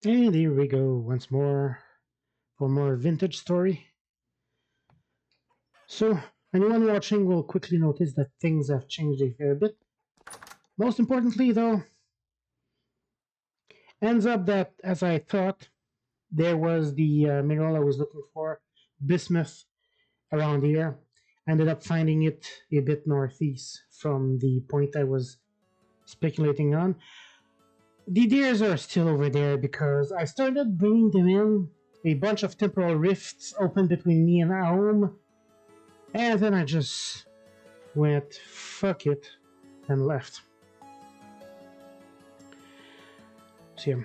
And here we go once more for more vintage story. So, anyone watching will quickly notice that things have changed a fair bit. Most importantly, though, ends up that, as I thought, there was the mineral I was looking for, bismuth, around here. I ended up finding it a bit northeast from the point I was speculating on. The deers are still over there because I started bringing them in. A bunch of temporal rifts opened between me and home, and then I just went fuck it and left. So yeah,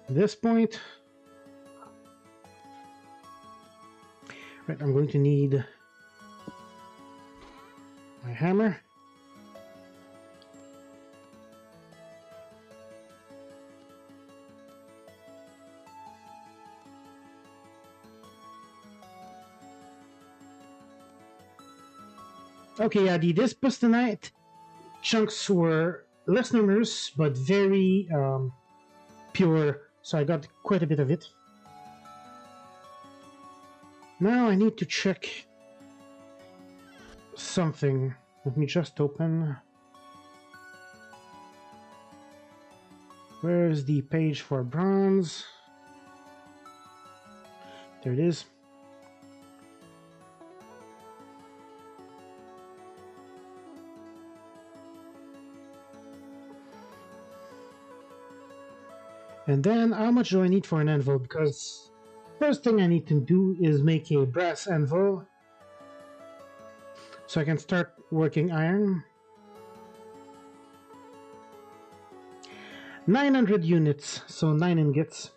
at this point, right, I'm going to need my hammer. Okay, yeah, the bismuth chunks were less numerous but very pure, so I got quite a bit of it. Now I need to check something. Let me just open. Where's the page for bronze? There it is. And then how much do I need for an anvil? Because first thing I need to do is make a brass anvil so I can start working iron. 900 units, so 9 ingots.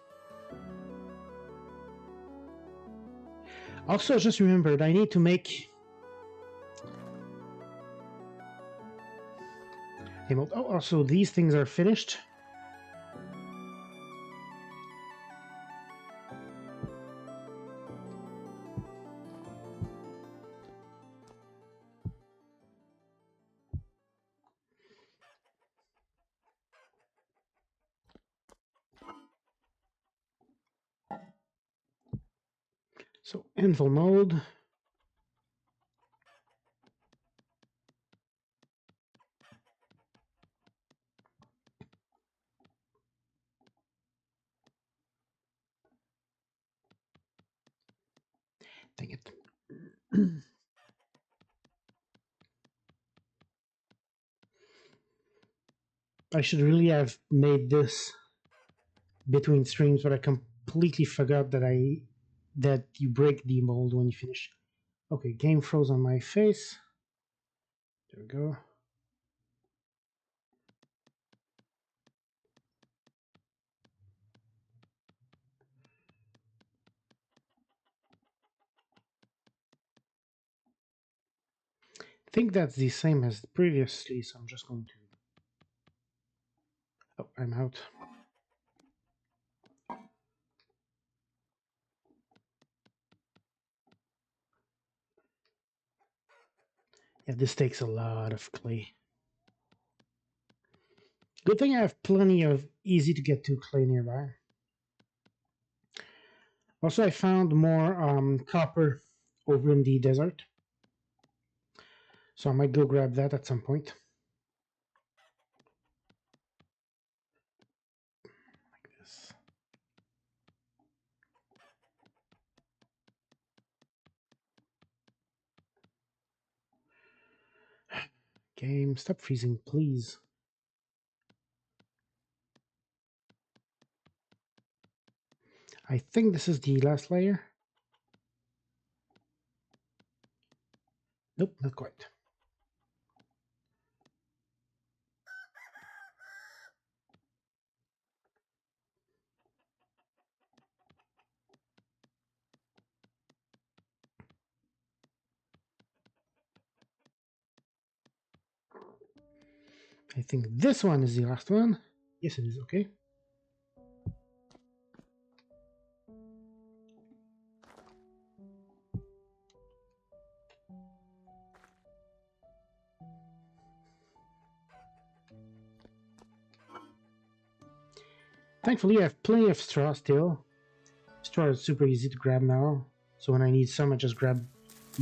Also, just remembered I need to make oh, also these things are finished. So anvil mode. Dang it. I should really have made this between streams, but I completely forgot that you break the mold when you finish. Okay, game froze on my face. There we go. I think that's the same as previously, so I'm just going to... Oh, I'm out. Yeah, this takes a lot of clay. Good thing I have plenty of easy to get to clay nearby. Also, I found more copper over in the desert, so I might go grab that at some point. Like this. Game, stop freezing, please. I think this is the last layer. Nope, not quite. I think this one is the last one. Yes, it is. Okay. Thankfully, I have plenty of straw still. Straw is super easy to grab now, so when I need some, I just grab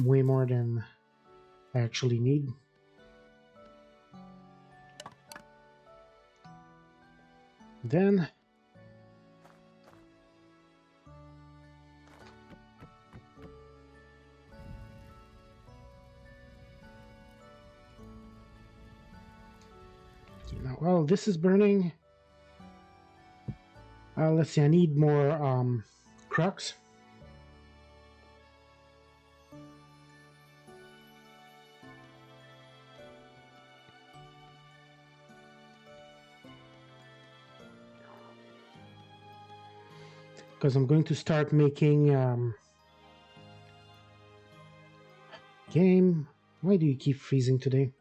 way more than I actually need. Then while this is burning, let's see, I need more crux. Because I'm going to start making game. Why do you keep freezing today?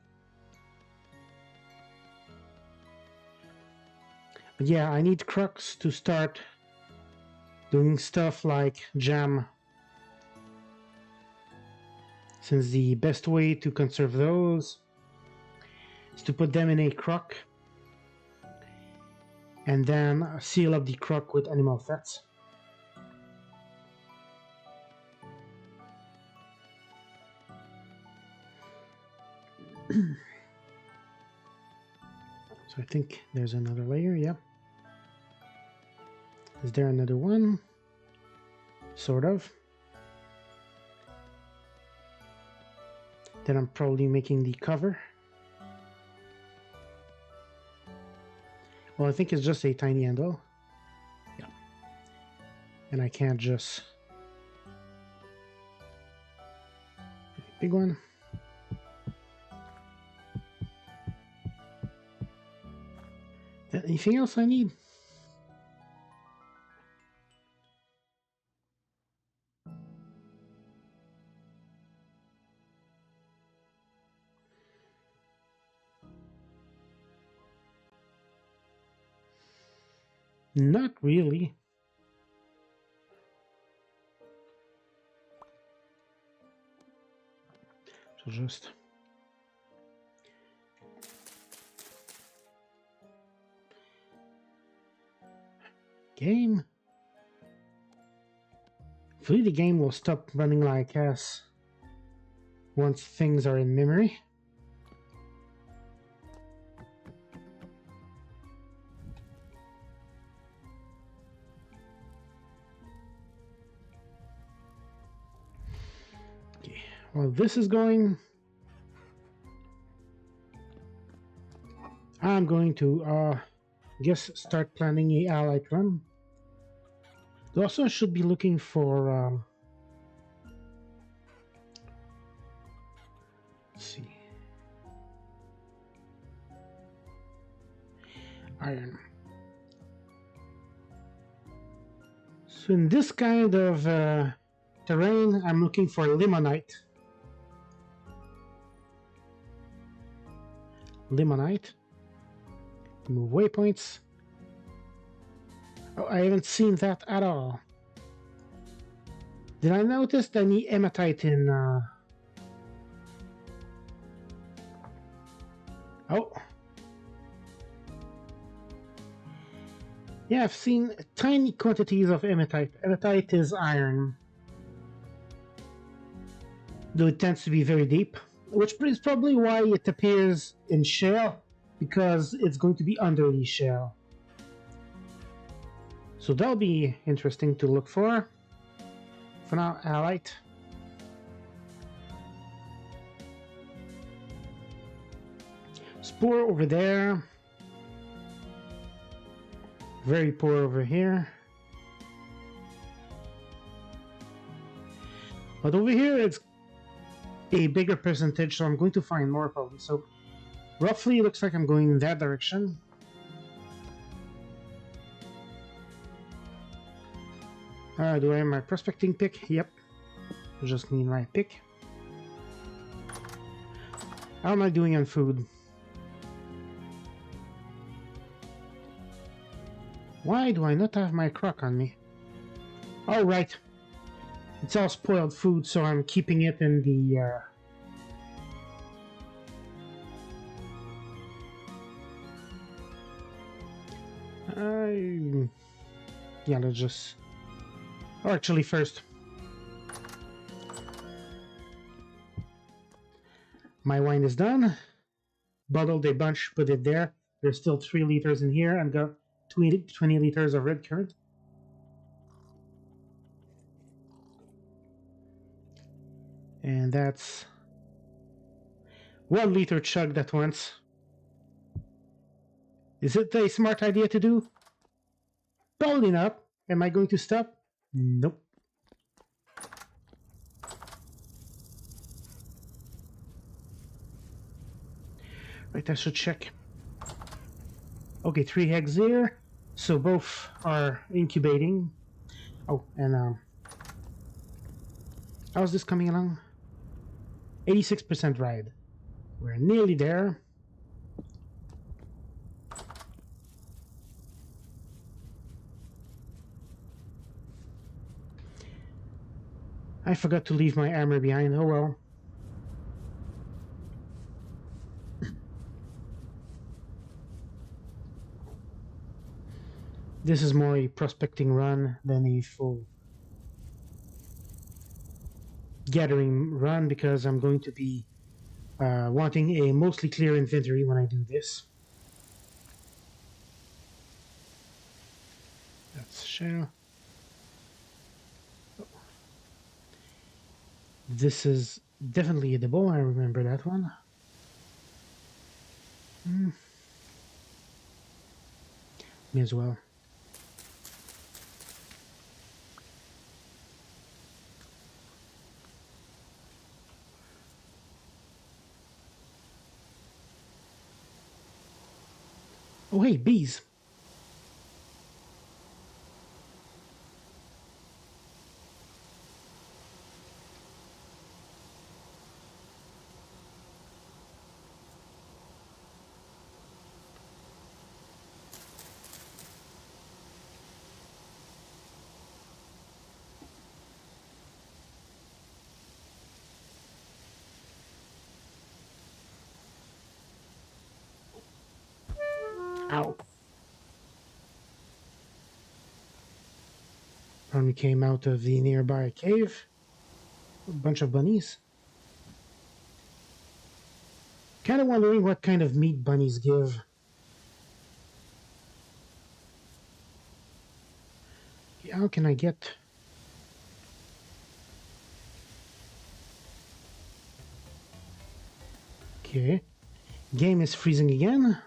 But yeah, I need crux to start doing stuff like jam, since the best way to conserve those is to put them in a crock and then seal up the crock with animal fats. So I think there's another layer, yeah. Is there another one? Sort of. Then I'm probably making the cover. Well, I think it's just a tiny handle. Yeah. And I can't just... Big one. Anything else I need? Not really. So just... Game? Hopefully the game will stop running like ass once things are in memory. Okay, while this is going, I'm going to guess start planning a Halite run. Also, should be looking for let's see, iron. So in this kind of terrain, I'm looking for limonite. Limonite. Move waypoints. Oh, I haven't seen that at all. Did I notice any hematite in... Oh. Yeah, I've seen tiny quantities of hematite. Hematite is iron. Though it tends to be very deep, which is probably why it appears in shale, because it's going to be under the shale. So that'll be interesting to look for. For now, Halite. Spore over there. Very poor over here. But over here it's a bigger percentage, so I'm going to find more probably. So roughly it looks like I'm going in that direction. Do I have my prospecting pick? Yep. I just need my pick. How am I doing on food? Why do I not have my crock on me? Oh, right. It's all spoiled food, so I'm keeping it in the... Yeah, let's just... Oh, actually, first. My wine is done. Bottled a bunch, put it there. There's still 3 liters in here. I've got 20 liters of red currant. And that's 1 liter chugged at once. Is it a smart idea to do? Probably not. Am I going to stop? Nope. Right, I should check. Okay, 3 eggs there. So both are incubating. Oh, and how's this coming along? 86% ride. We're nearly there. I forgot to leave my armor behind. Oh well. This is more a prospecting run than a full gathering run because I'm going to be wanting a mostly clear inventory when I do this. That's share. This is definitely edible. I remember that one. Me as well. Oh, hey, bees. Ow. Probably came out of the nearby cave. A bunch of bunnies. Kind of wondering what kind of meat bunnies give. How can I get... Okay. Game is freezing again.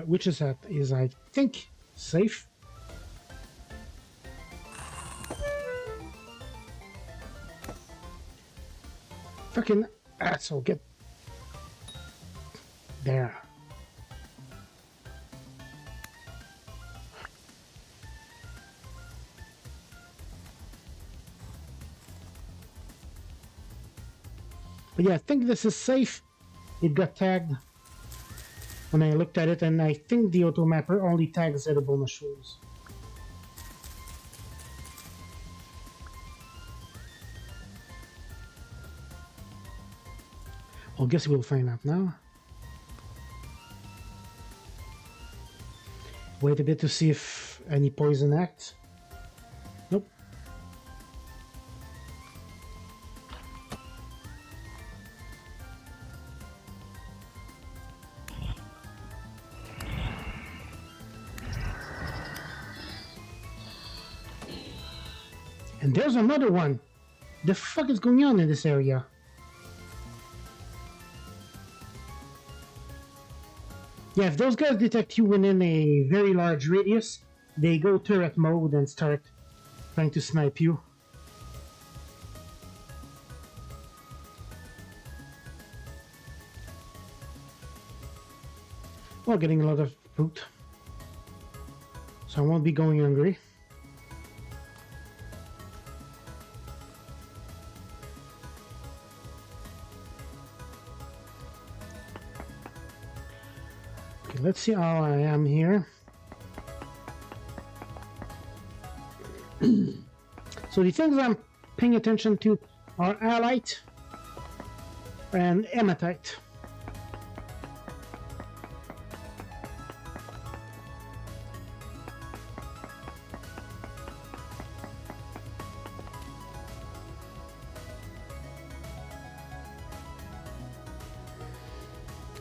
Which is I think, safe. Fucking asshole, get there. But yeah, I think this is safe. It got tagged when I looked at it, and I think the auto mapper only tags edible mushrooms. Well, guess we'll find out now. Wait a bit to see if any poison acts. Nope. And there's another one. The fuck is going on in this area? Yeah, if those guys detect you within a very large radius, they go turret mode and start trying to snipe you. Well, getting a lot of food, so I won't be going hungry. Okay, let's see how I am here. So the things I'm paying attention to are halite and hematite.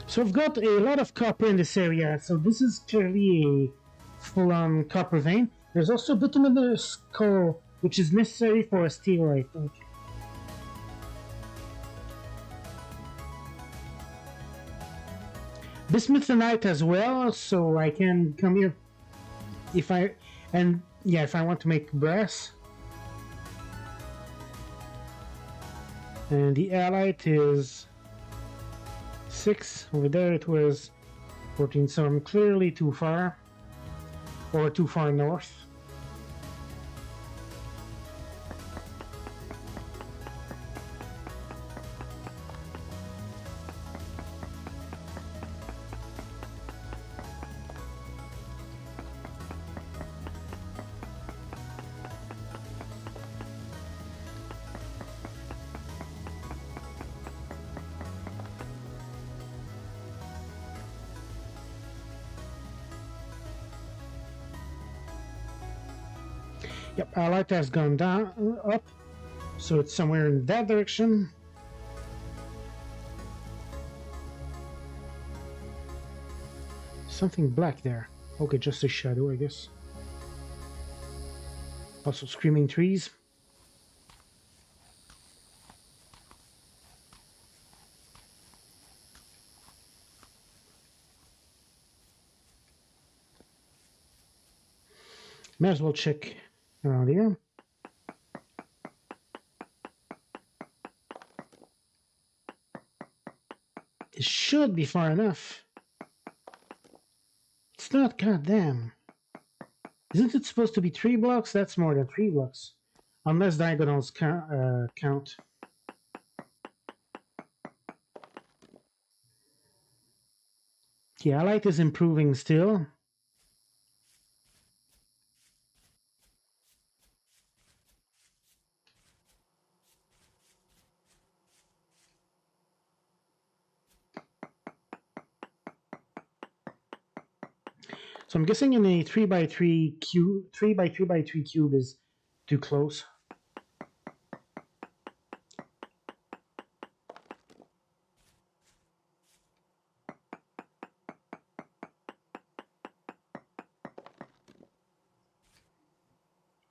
So I've got a lot of copper in this area, so this is clearly a full-on copper vein. There's also bituminous coal, which is necessary for a steel, I think. Bismuthinite as well, so I can come here if I want to make brass. And the halite is 6. Over there it was 14, so I'm clearly too far, or too far north. Yep, halite has gone down, up, so it's somewhere in that direction. Something black there. Okay, just a shadow, I guess. Also screaming trees. May as well check around here. It should be far enough. It's not, goddamn. Isn't it supposed to be 3 blocks? That's more than 3 blocks. Unless diagonals count. The halite is improving still. So I'm guessing in a 3x3 cube, 3x3x3 cube is too close.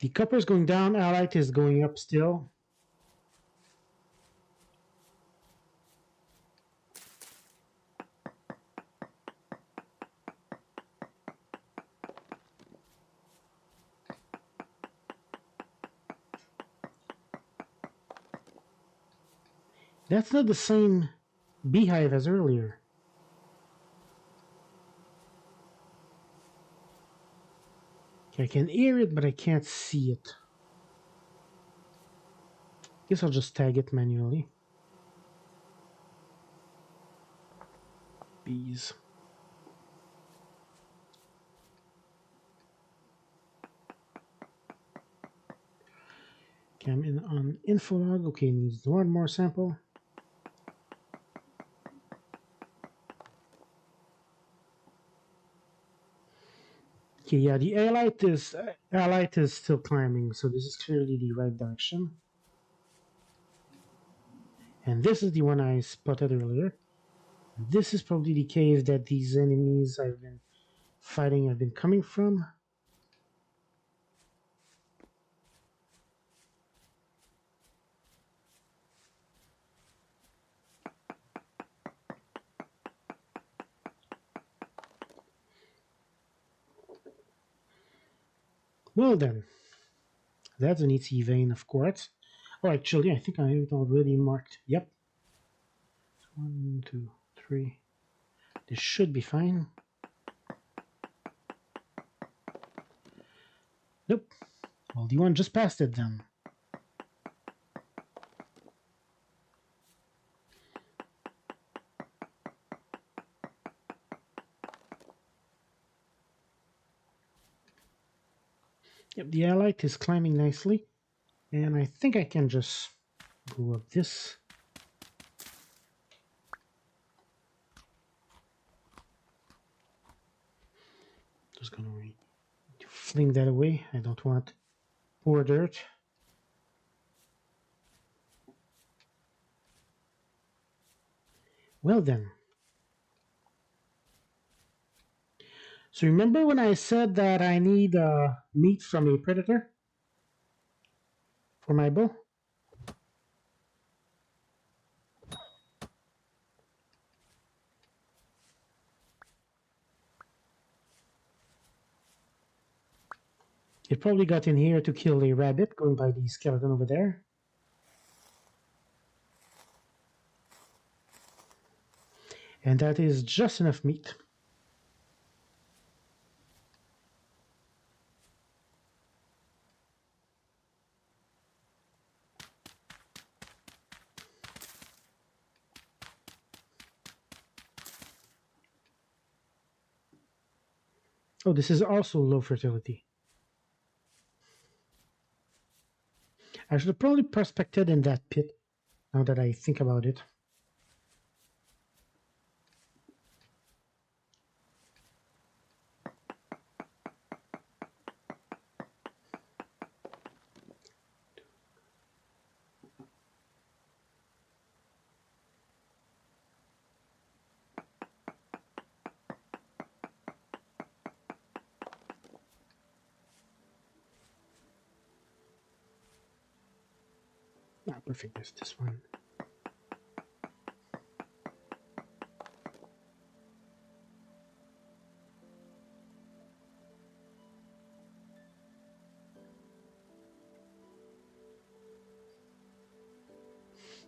The copper is going down, halite is going up still. That's not the same beehive as earlier. I can hear it, but I can't see it. Guess I'll just tag it manually. Bees. Okay, I'm in on info log. Okay, needs one more sample. Okay, yeah, the halite is still climbing, so this is clearly the right direction. And this is the one I spotted earlier. This is probably the cave that these enemies I've been fighting have been coming from. Well then, that's an ET vein of quartz. Oh, actually, I think I have it already marked. Yep. 1, 2, 3. This should be fine. Nope. Well, the one just passed it then. Yep, the Halite is climbing nicely. And I think I can just go up this. Just gonna fling that away. I don't want poor dirt. Well then. So remember when I said that I need meat from a predator for my bow? It probably got in here to kill a rabbit going by the skeleton over there. And that is just enough meat. Oh, this is also low fertility. I should have probably prospected in that pit, now that I think about it. Ah, perfect, there's this one.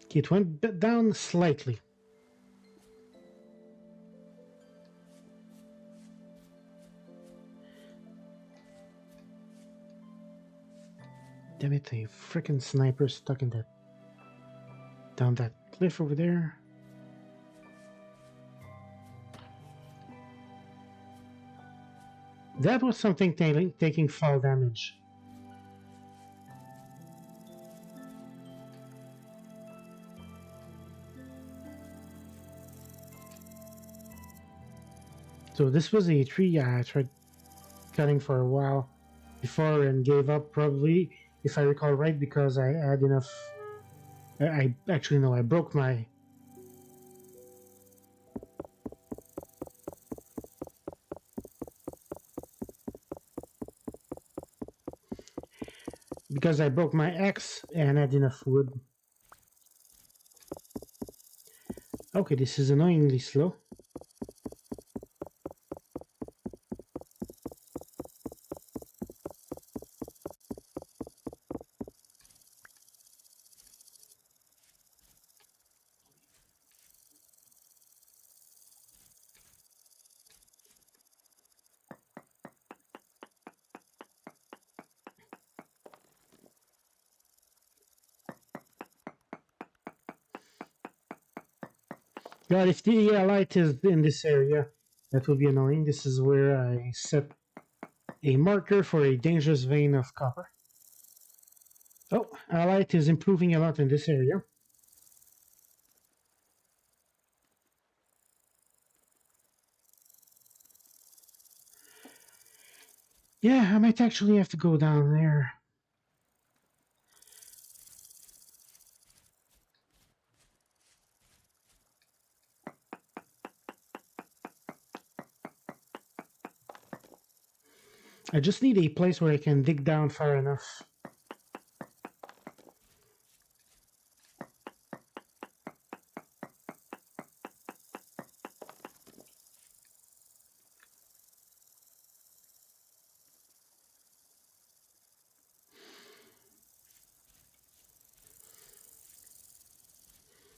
Okay, it went down slightly. Damn it, a freaking sniper stuck in that down that cliff over there. That was something taking fall damage. So this was a tree I tried cutting for a while before and gave up, probably, if I recall right, because I had enough. I actually no, I broke my. Because I broke my axe and had enough wood. Okay, this is annoyingly slow. God, if the light is in this area, that would be annoying. This is where I set a marker for a dangerous vein of copper. Oh, light is improving a lot in this area. Yeah, I might actually have to go down there. I just need a place where I can dig down far enough.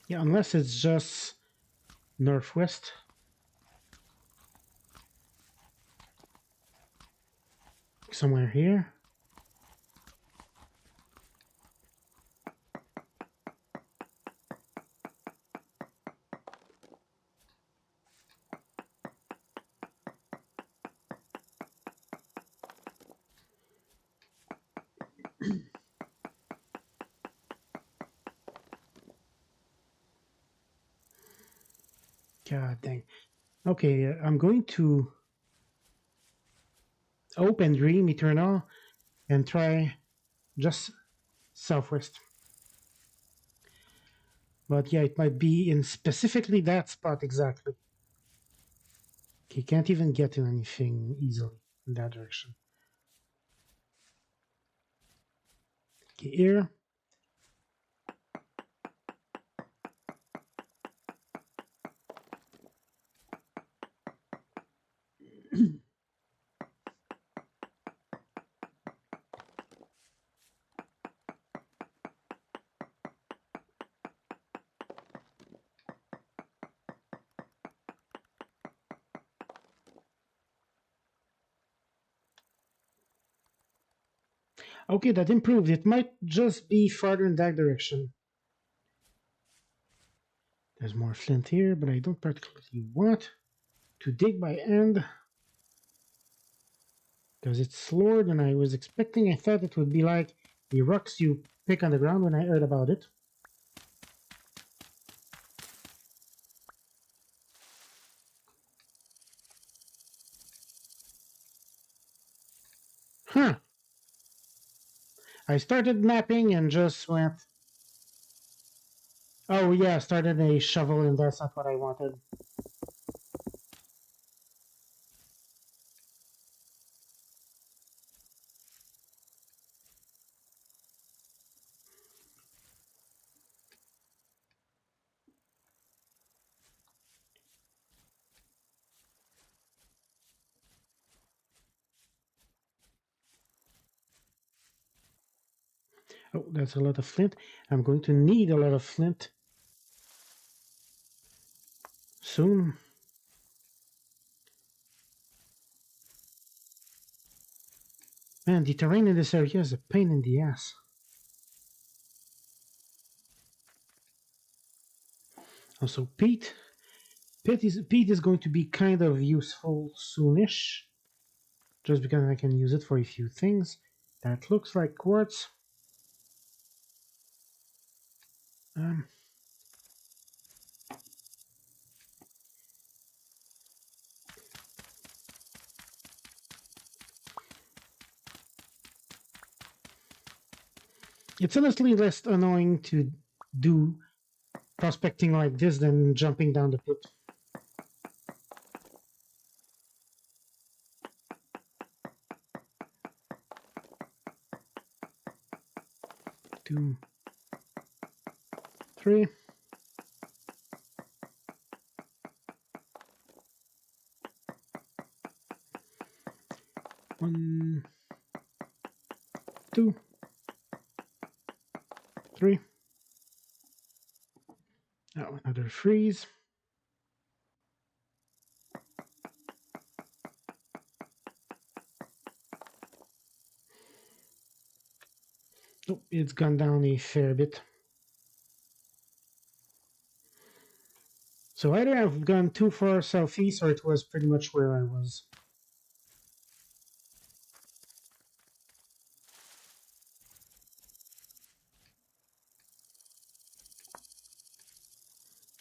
Yeah, unless it's just northwest. Somewhere here. God dang. Okay, I'm going to open Dream Eternal and try just southwest. But yeah, it might be in specifically that spot exactly. Okay, can't even get to anything easily in that direction. Okay, here. Okay, that improved. It might just be farther in that direction. There's more flint here, but I don't particularly want to dig by hand because it's slower than I was expecting. I thought it would be like the rocks you pick on the ground when I heard about it. Huh. I started mapping and just went, oh yeah, started a shovel and that's not what I wanted. Oh, that's a lot of flint. I'm going to need a lot of flint soon. Man, the terrain in this area is a pain in the ass. Also, peat. Peat is going to be kind of useful soonish, just because I can use it for a few things. That looks like quartz. Um, it's honestly less annoying to do prospecting like this than jumping down the pit. Two, three. One, two, three. Oh, another freeze. Oh, it's gone down a fair bit. So either I've gone too far southeast or it was pretty much where I was.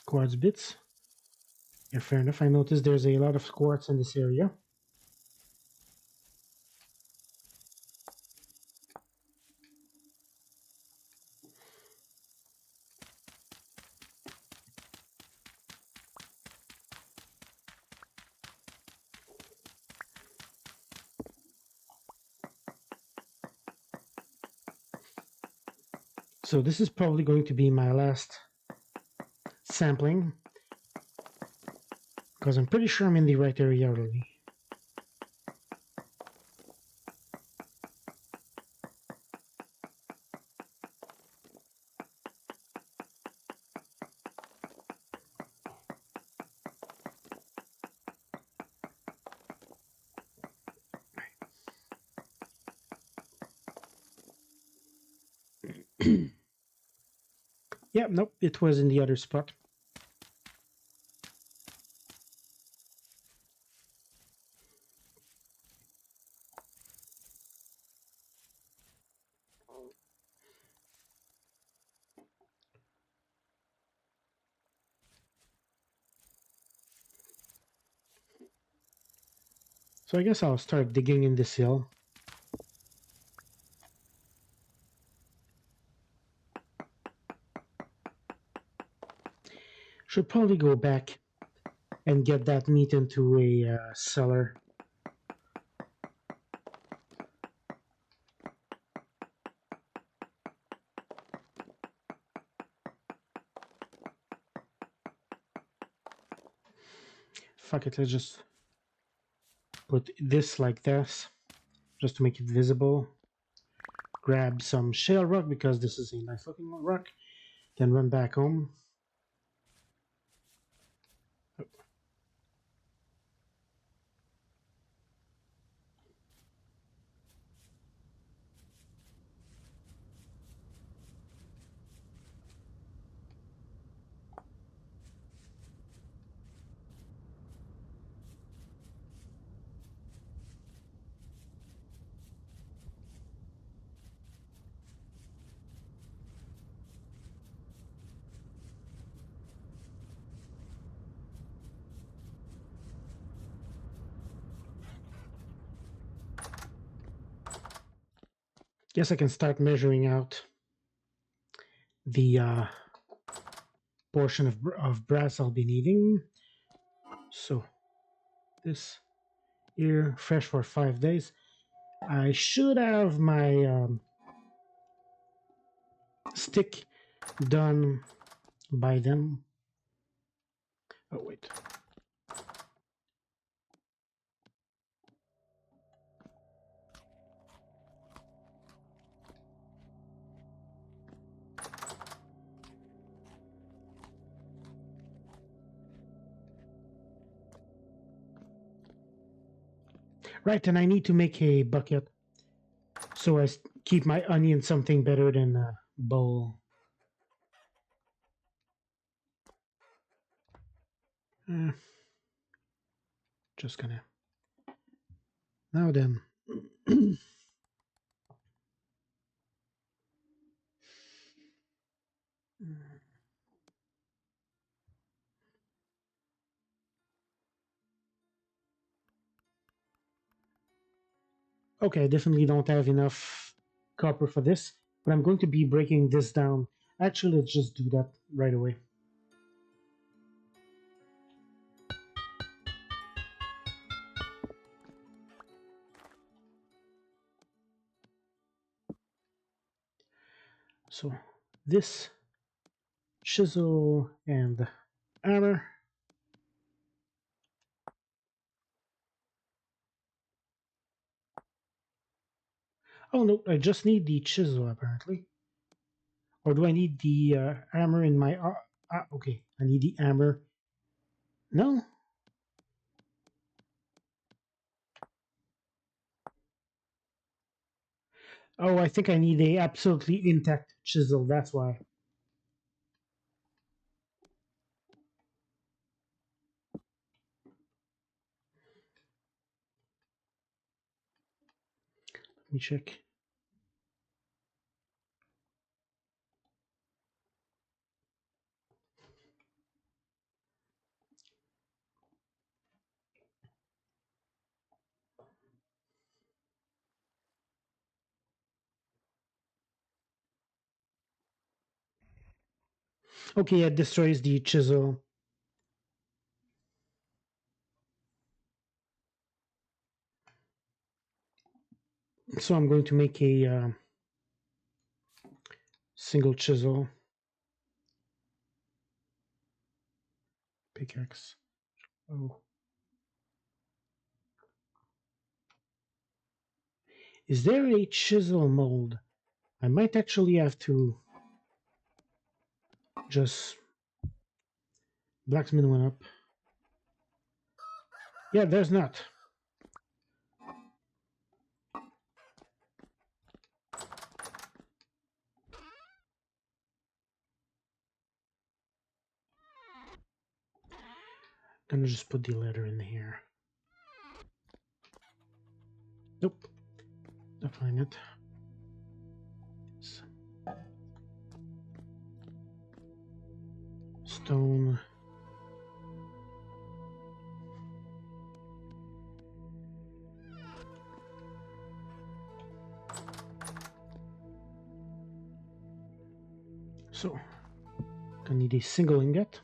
Quartz bits. Yeah, fair enough. I noticed there's a lot of quartz in this area. So this is probably going to be my last sampling because I'm pretty sure I'm in the right area already. Yep, nope, it was in the other spot. So I guess I'll start digging in this hill. Should probably go back and get that meat into a cellar. Fuck it, let's just put this like this, just to make it visible. Grab some shale rock because this is a nice looking rock. Then run back home. Guess I can start measuring out the portion of brass I'll be needing. So this here, fresh for 5 days. I should have my stick done by then. Oh wait. Right, and I need to make a bucket so I keep my onion something better than a bowl. Just gonna. Now then. Okay, I definitely don't have enough copper for this, but I'm going to be breaking this down. Actually, let's just do that right away. So this chisel and hammer. Oh no, I just need the chisel apparently. Or do I need the hammer in my... okay, I need the hammer. No? Oh, I think I need a absolutely intact chisel, that's why. Let me check. Okay, it destroys the chisel. So I'm going to make a single chisel. Pickaxe. Oh. Is there a chisel mold? I might actually have to just... Blacksmith went up. Yeah, there's not. Gonna just put the letter in here. Nope. Don't find it. Stone. So, gonna need a single ingot.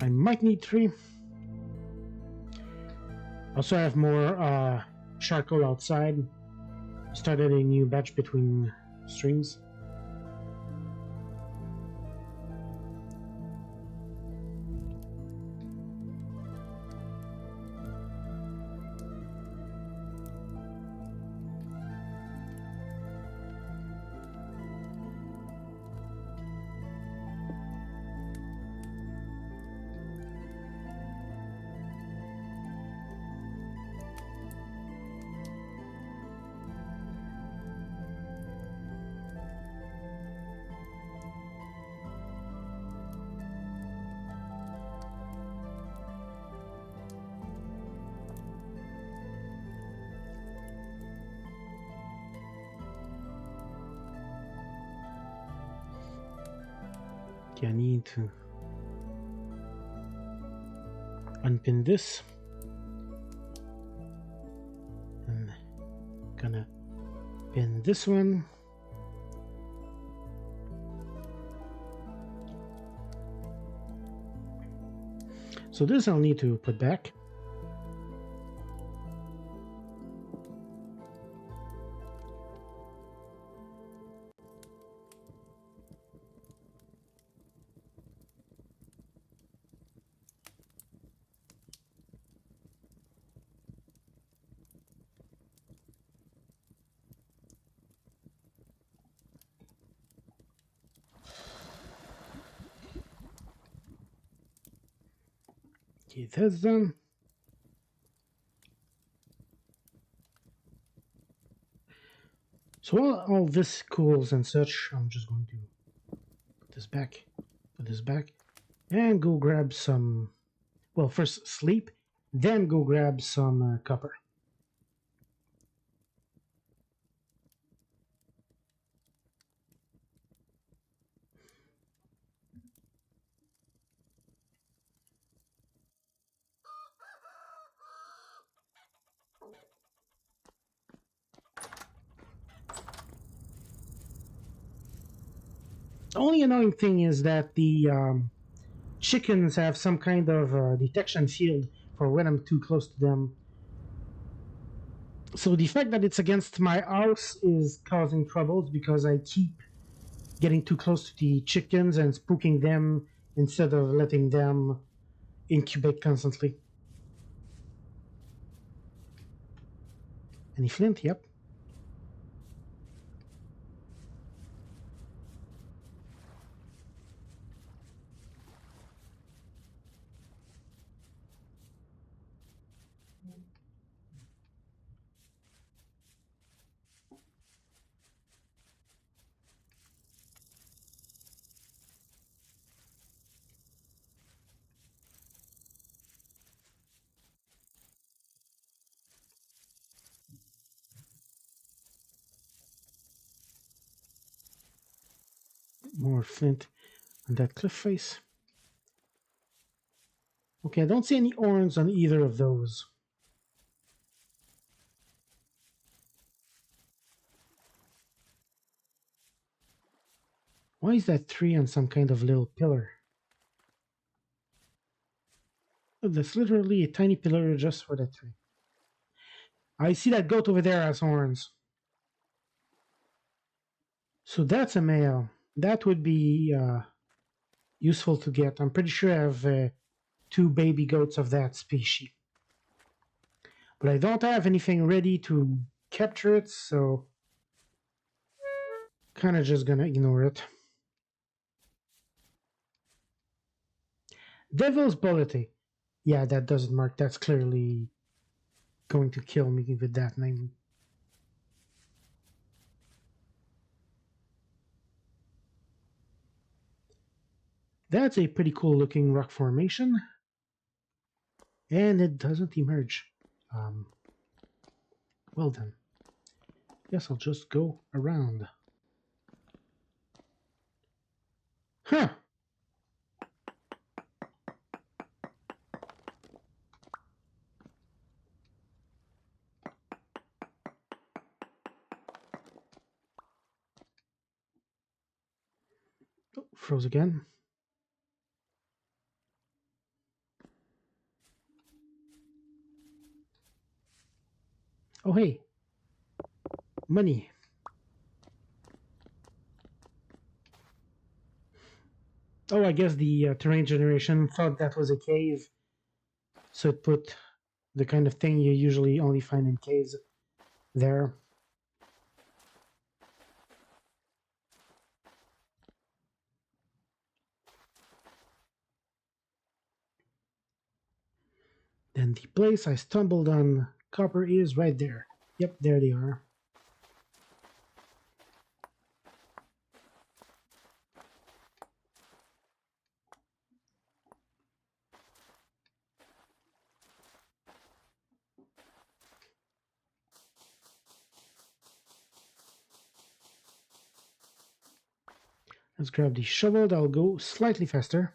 I might need 3. Also, I have more charcoal outside. Started a new batch between streams. Okay, I need to unpin this. And gonna pin this one. So this I'll need to put back. Okay, that's done. So while all this cools and such, I'm just going to put this back, and go grab some, well, first sleep, then go grab some copper. The only annoying thing is that the chickens have some kind of detection field for when I'm too close to them. So the fact that it's against my house is causing troubles because I keep getting too close to the chickens and spooking them instead of letting them incubate constantly. Any flint? Yep. More flint on that cliff face. Okay, I don't see any horns on either of those. Why is that tree on some kind of little pillar? Oh, that's literally a tiny pillar just for that tree. I see that goat over there has horns. So that's a male. That would be useful to get. I'm pretty sure I have 2 baby goats of that species. But I don't have anything ready to capture it, so kind of just gonna ignore it. Devil's Bullet. Yeah, that doesn't mark. That's clearly going to kill me with that name. That's a pretty cool looking rock formation. And it doesn't emerge. Well done. Guess I'll just go around. Huh. Oh, froze again. Oh, hey. Money. Oh, I guess the terrain generation thought that was a cave. So it put the kind of thing you usually only find in caves there. Then the place I stumbled on copper is right there. Yep, there they are. Let's grab the shovel. That'll go slightly faster.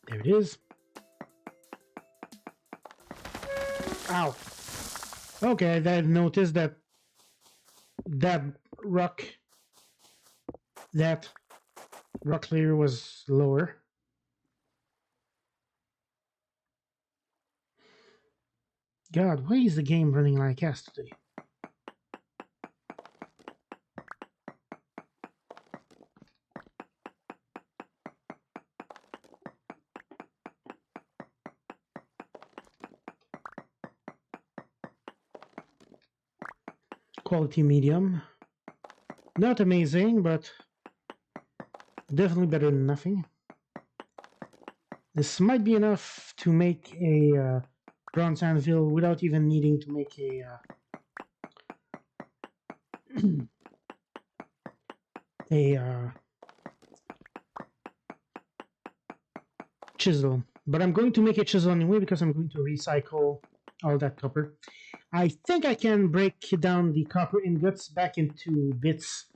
There it is. Ow. Okay, I've noticed that that rock that rock layer was lower. God, why is the game running like ass today? Quality medium. Not amazing, but definitely better than nothing. This might be enough to make a bronze anvil without even needing to make a chisel. But I'm going to make a chisel anyway because I'm going to recycle all that copper. I think I can break down the copper ingots back into bits.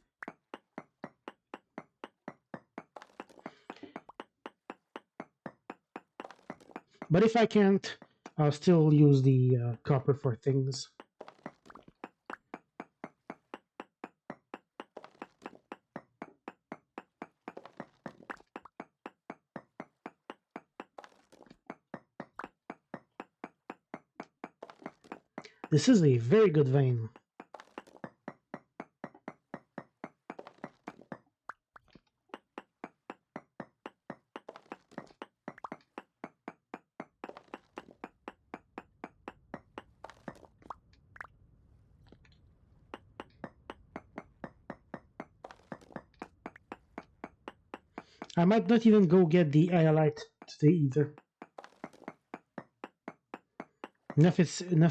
But if I can't, I'll still use the copper for things. This is a very good vein. I might not even go get the Halite today either. Enough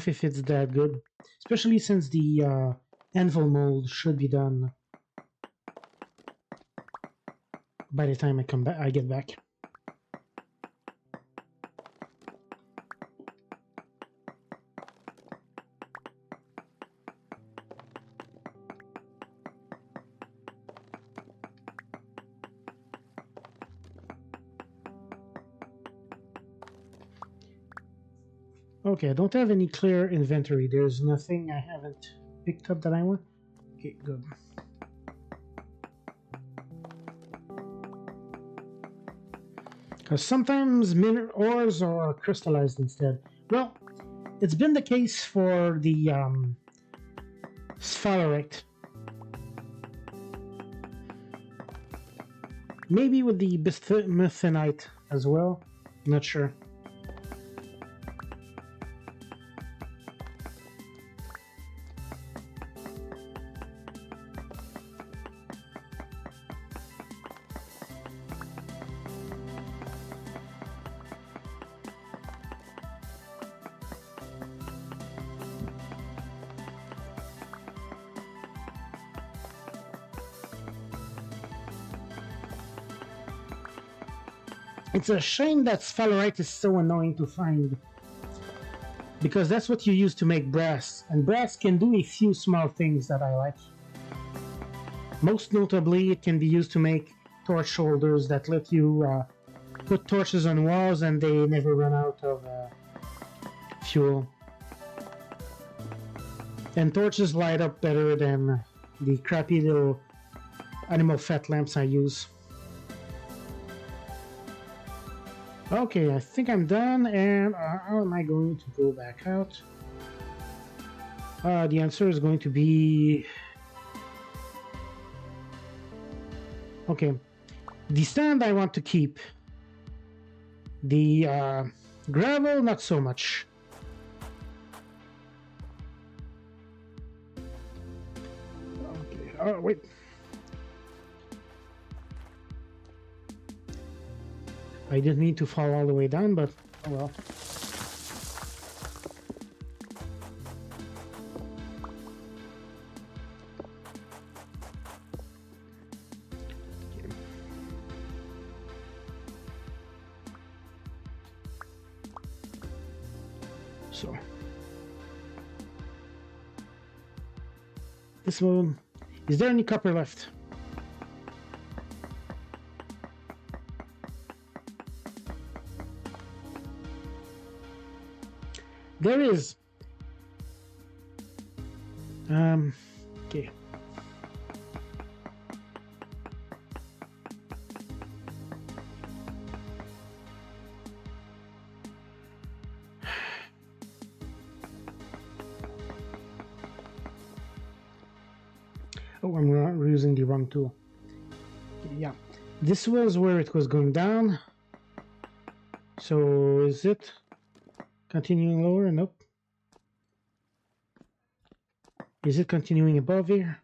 if it's that good. Especially since the anvil mold should be done by the time I get back. Okay, I don't have any clear inventory. There's nothing I haven't picked up that I want. Okay, good. Because sometimes mineral ores are crystallized instead. Well, it's been the case for the sphalerite. Maybe with the bismuthinite as well. Not sure. It's a shame that sphalerite is so annoying to find, because that's what you use to make brass, and brass can do a few small things that I like. Most notably, it can be used to make torch holders that let you put torches on walls and they never run out of fuel. And torches light up better than the crappy little animal fat lamps I use. Okay, I think I'm done, and how am I going to go back out? The answer is going to be... Okay, the sand I want to keep. The gravel, not so much. Okay, oh, wait. I didn't mean to fall all the way down, but oh well. So this one, is there any copper left? There is. Okay. Oh, I'm using the wrong tool. Yeah, this was where it was going down. So is it continuing lower? Nope. Is it continuing above here?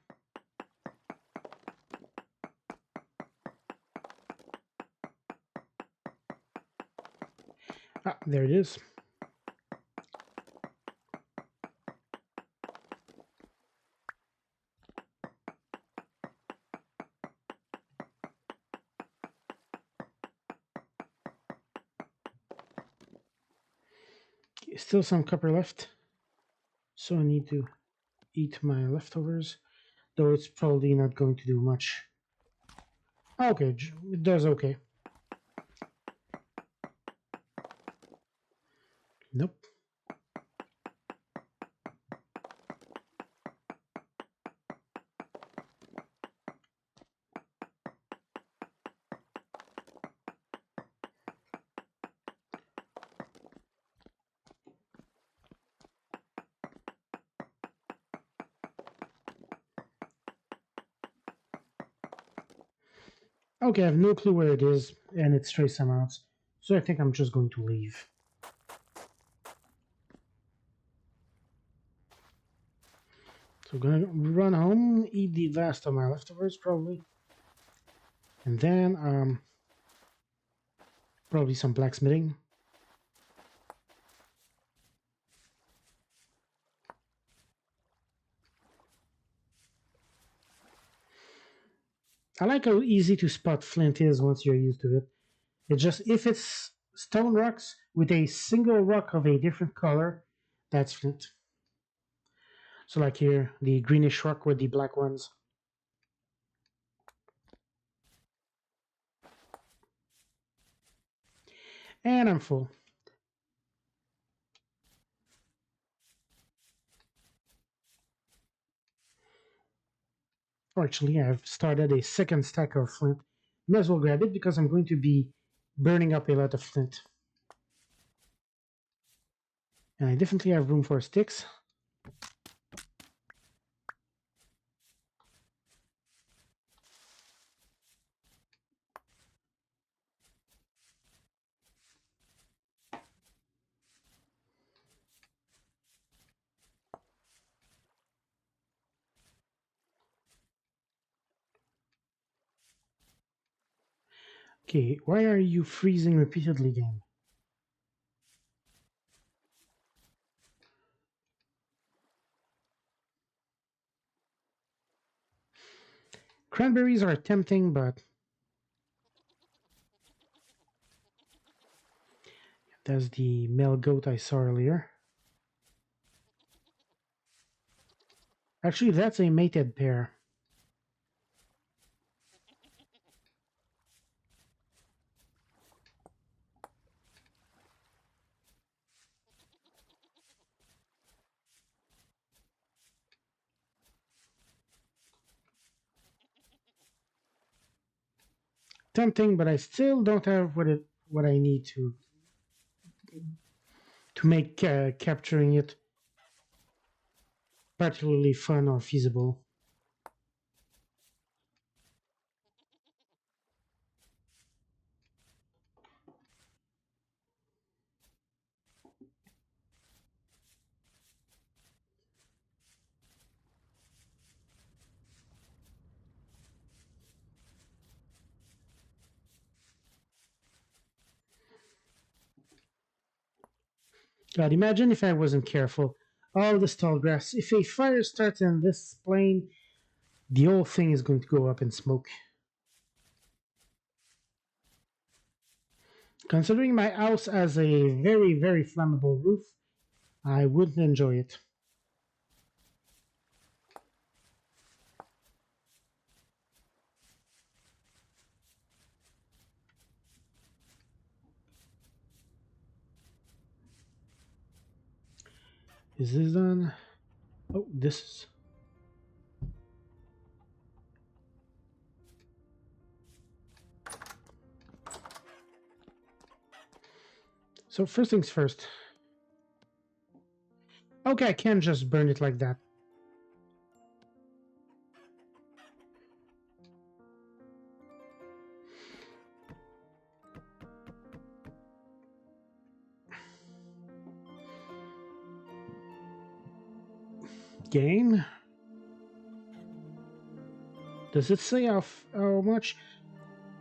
Ah, there it is. Still some copper left. So I need to eat my leftovers, though it's probably not going to do much. Okay, it does okay. Nope. Okay, I have no clue where it is, and it's trace amounts, so I think I'm just going to leave. So I'm gonna run home, eat the last of my leftovers probably, and then probably some blacksmithing. I like how easy to spot flint is once you're used to it. It's just if it's stone rocks with a single rock of a different color, that's flint. So like here, the greenish rock with the black ones. And I'm full. Actually, I've started a second stack of flint. May as well grab it because I'm going to be burning up a lot of flint. And I definitely have room for sticks. Okay, why are you freezing repeatedly, game? Cranberries are tempting, but That's the male goat I saw earlier. Actually, that's a mated pair. Tempting, but I still don't have what I need to make capturing it particularly fun or feasible. God, imagine if I wasn't careful. All this tall grass. If a fire starts in this plain, the whole thing is going to go up in smoke. Considering my house has a very, very flammable roof, I wouldn't enjoy it. Is this done? Oh, this is. So, first things first. Okay, I can't just burn it like that. Game? Does it say how much?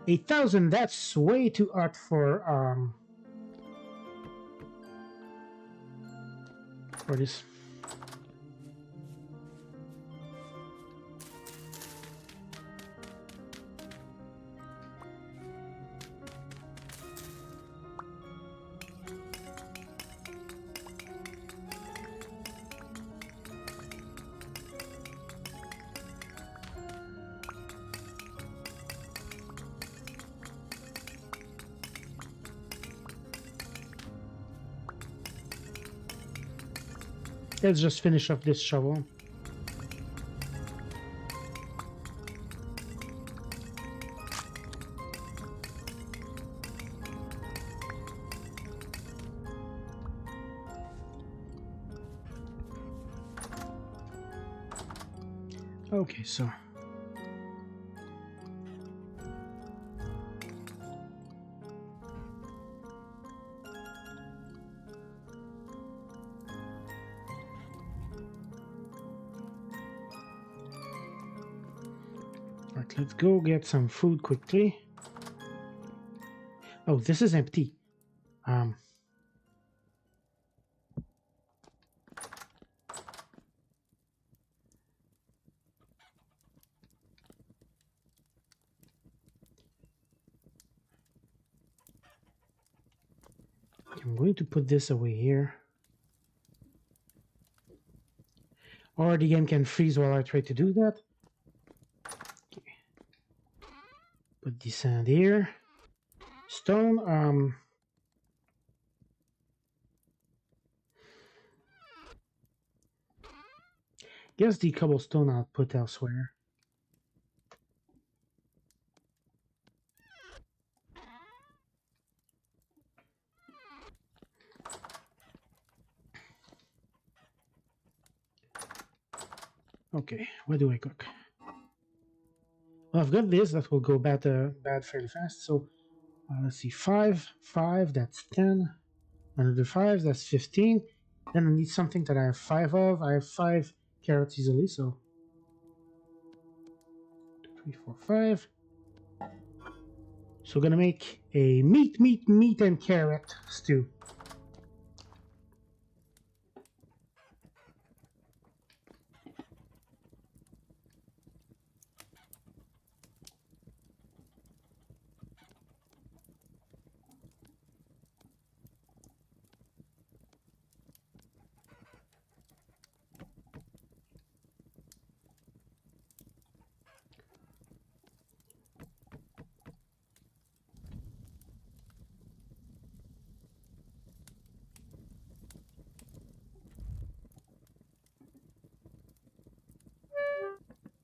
8,000, that's way too hot for this. Let's just finish off this shovel. Okay, so right, let's go get some food quickly. Oh, this is empty. I'm going to put this away here. Or the game can freeze while I try to do that. Okay. Put the sand here. Stone, guess the cobblestone I'll put elsewhere. Okay, what do I cook? Well, I've got this that will go bad fairly fast. So let's see, 5, that's 10. Another 5, that's 15. Then I need something that I have 5 of. I have 5 carrots easily, so 2, 3, 4, 5. So gonna make a meat and carrot stew.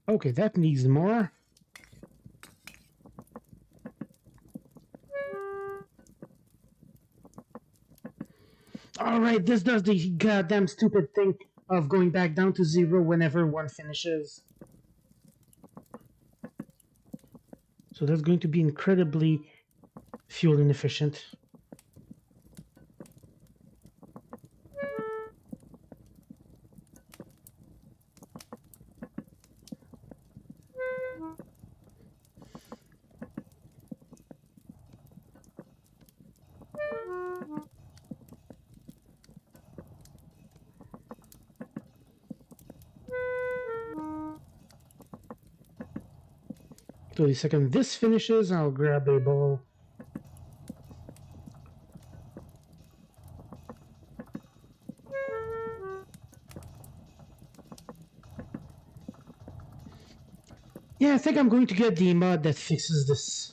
Okay, that needs more. Alright, this does the goddamn stupid thing of going back down to 0 whenever one finishes. So that's going to be incredibly fuel inefficient. So the second this finishes, I'll grab a bowl. Yeah, I think I'm going to get the mod that fixes this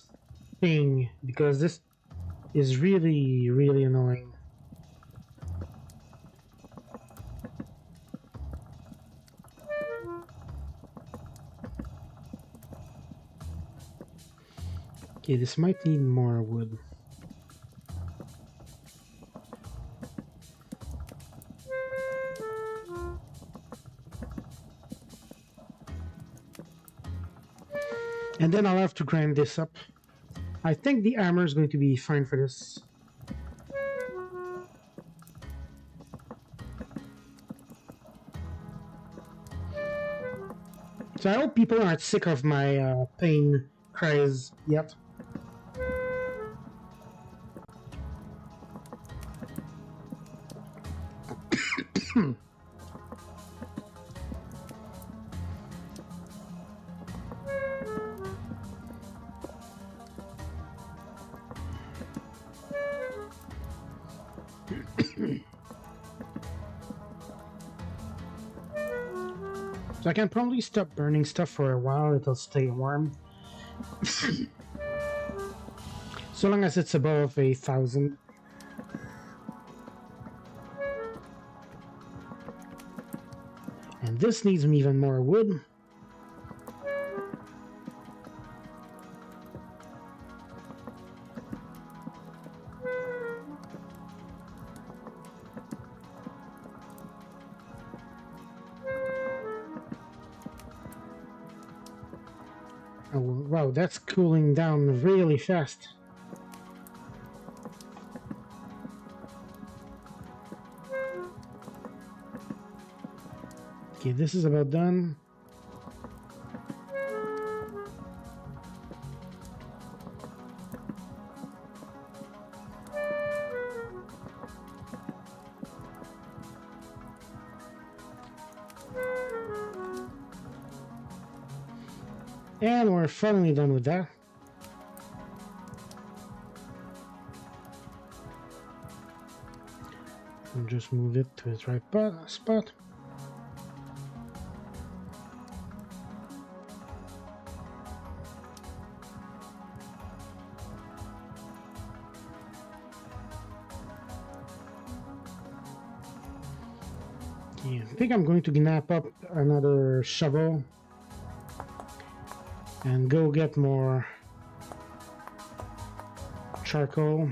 thing, because this is really, really annoying. Okay, this might need more wood. And then I'll have to grind this up. I think the armor is going to be fine for this. So I hope people aren't sick of my pain cries yet. So I can probably stop burning stuff for a while, it'll stay warm. So long as it's above 1,000. And this needs even more wood. Oh, wow, that's cooling down really fast. Okay, this is about done. And we're finally done with that. And just move it to its right spot. Okay, I think I'm going to snap up another shovel and go get more charcoal.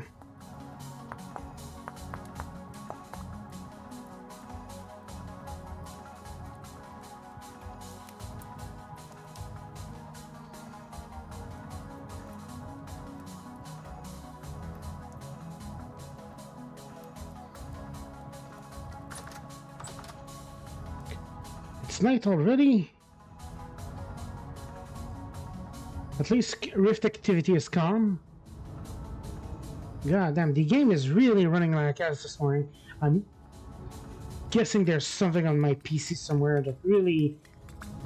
It's night already. At least rift activity is calm. God damn, the game is really running like ass this morning. I'm guessing there's something on my PC somewhere that really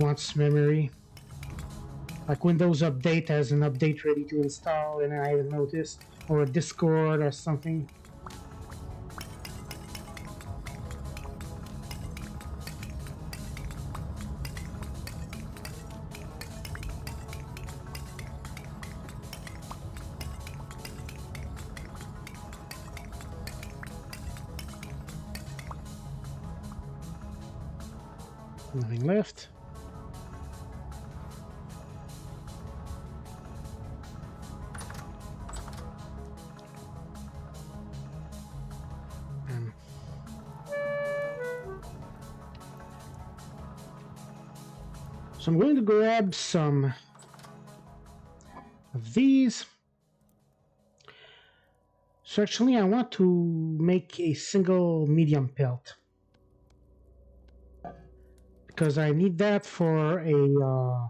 wants memory. Like Windows Update has an update ready to install and I haven't noticed, or Discord or something. Nothing left. So I'm going to grab some of these. So actually I want to make a single medium pelt, because I need that for a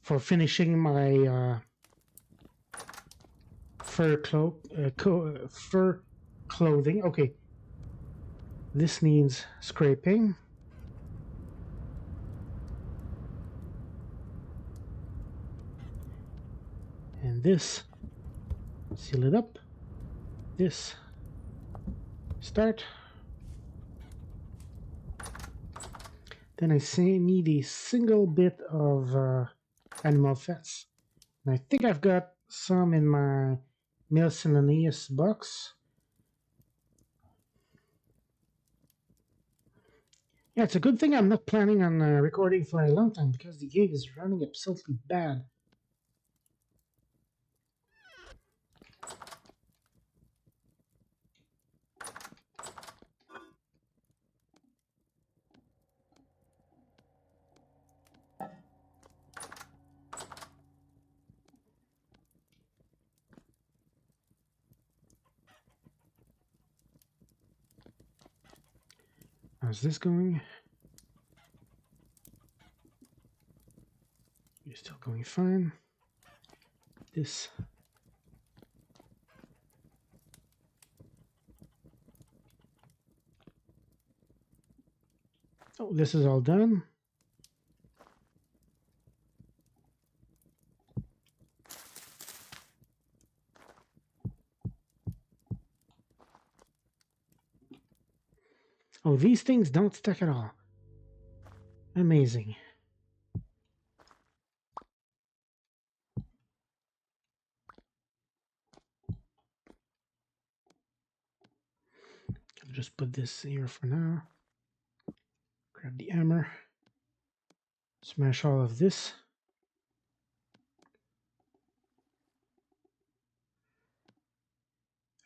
for finishing my fur clothing. Okay, this needs scraping. And this, seal it up. This, start. Then I need a single bit of animal fats. And I think I've got some in my miscellaneous box. Yeah, it's a good thing I'm not planning on recording for a long time, because the game is running absolutely bad. How's this going? You're still going fine. This. Oh, this is all done. Oh, these things don't stick at all. Amazing. I'll just put this here for now. Grab the hammer. Smash all of this.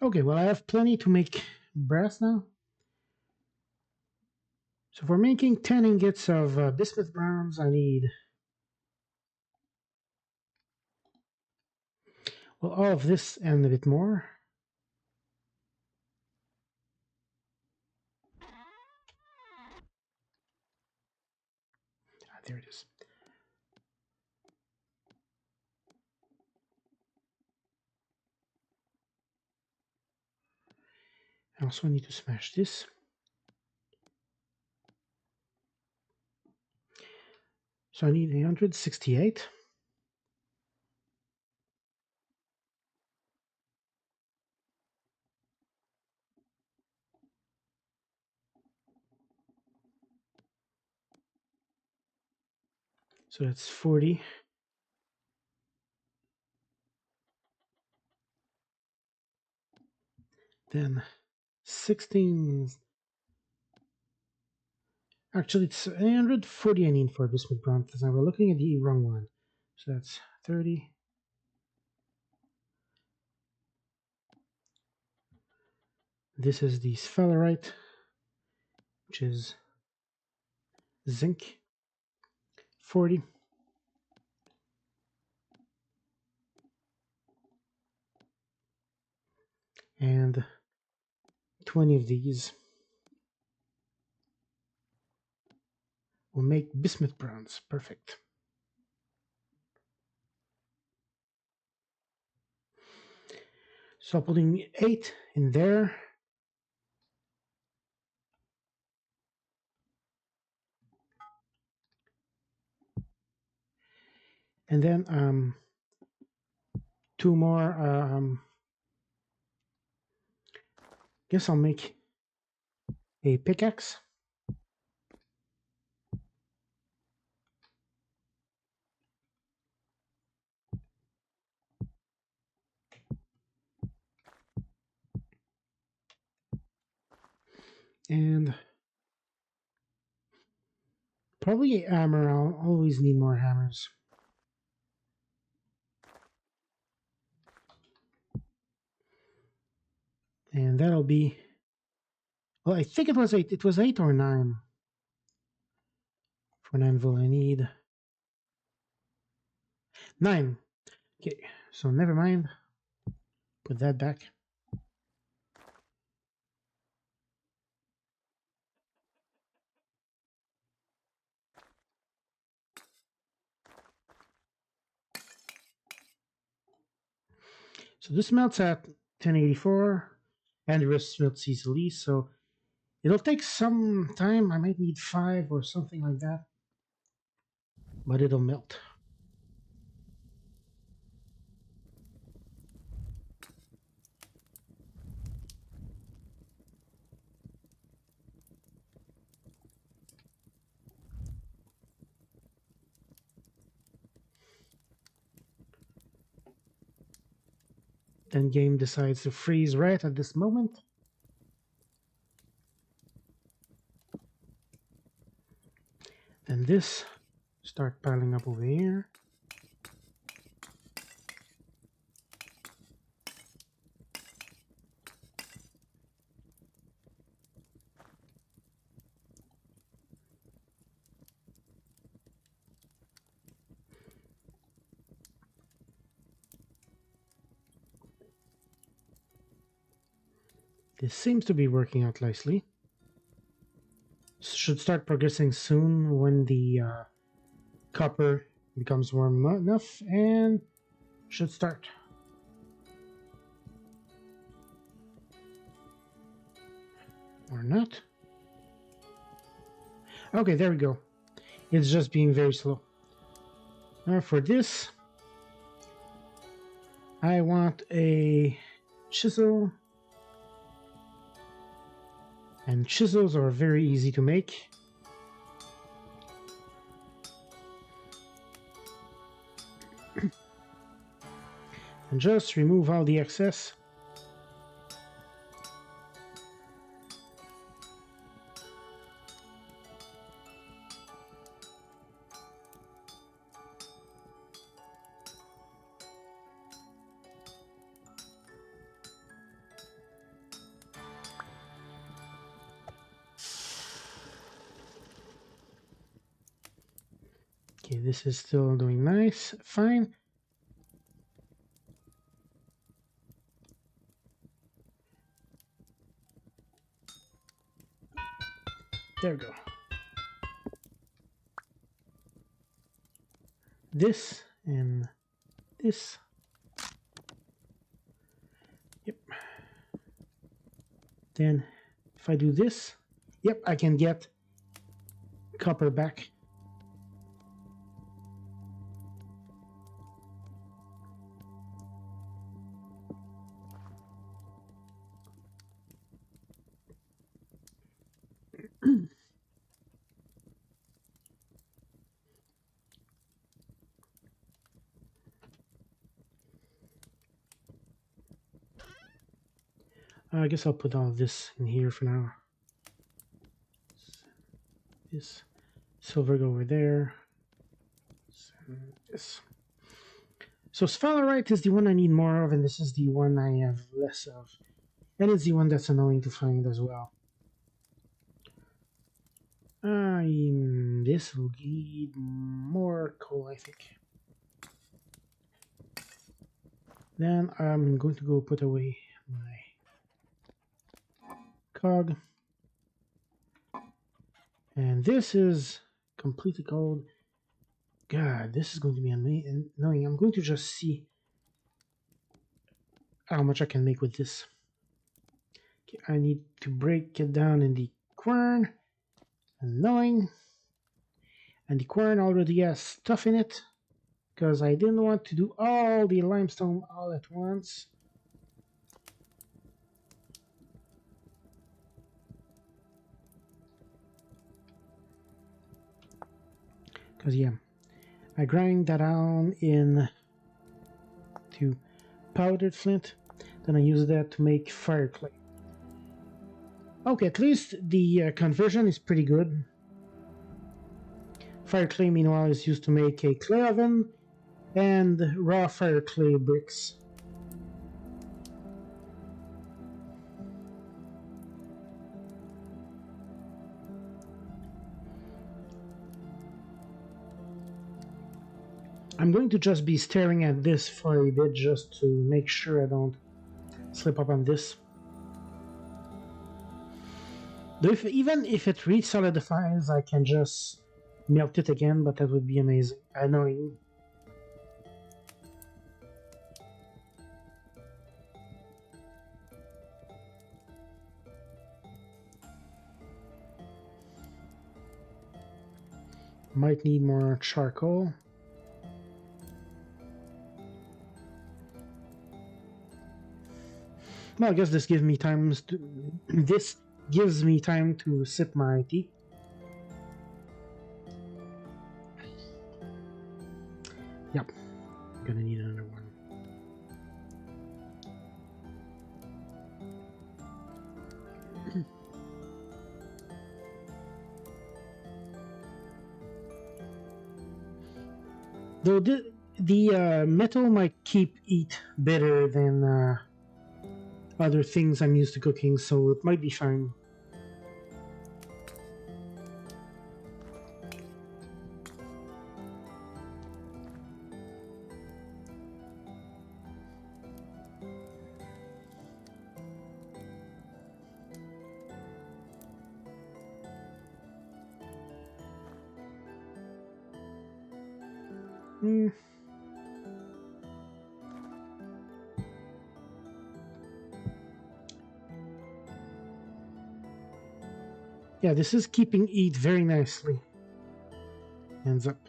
Okay, well, I have plenty to make brass now. So for making 10 ingots of bismuth bronze, I need, well, all of this and a bit more. Ah, there it is. I also need to smash this. So I need 168. So that's 40. Then 16. Actually, it's 140 I need for bismuth bronze, because we're looking at the wrong one. So that's 30. This is the sphalerite, which is zinc. 40. And 20 of these will make bismuth bronze. Perfect. So putting 8 in there. And then 2 more. Guess I'll make a pickaxe. And probably a hammer. I'll always need more hammers. And that'll be, well, I think it was 8. It was 8 or 9 For an anvil, I need 9. Okay, so never mind. Put that back. So this melts at 1084, and the rest melts easily. So it'll take some time. I might need 5 or something like that, but it'll melt. Then game decides to freeze right at this moment. Then this start piling up over here. This seems to be working out nicely. Should start progressing soon when the copper becomes warm enough, and should start. Or not. Okay, there we go. It's just being very slow. Now for this, I want a chisel. And chisels are very easy to make. And just remove all the excess. Okay, this is still doing nice, fine. There we go. This and this. Yep. Then if I do this, yep, I can get copper back. I guess I'll put all this in here for now. This silver go over there. This. So sphalerite is the one I need more of, and this is the one I have less of. And it's the one that's annoying to find as well. This will need more coal, I think. Then I'm going to go put away my cog. And this is completely cold. God, this is going to be annoying. I'm going to just see how much I can make with this. Okay, I need to break it down in the quern. Annoying. And the quern already has stuff in it, because I didn't want to do all the limestone all at once. Because yeah, I grind that down in to powdered flint, then I use that to make fire clay. Okay, at least the conversion is pretty good. Fire clay, meanwhile, is used to make a clay oven and raw fire clay bricks. I'm going to just be staring at this for a bit just to make sure I don't slip up on this. Though even if it re-solidifies, I can just melt it again, but that would be amazing. Annoying. Might need more charcoal. Well, I guess this gives me time to sip my tea. Yep, gonna need another one. Though the metal might keep heat better than other things I'm used to cooking, so it might be fine. Yeah, this is keeping heat very nicely. Hands up.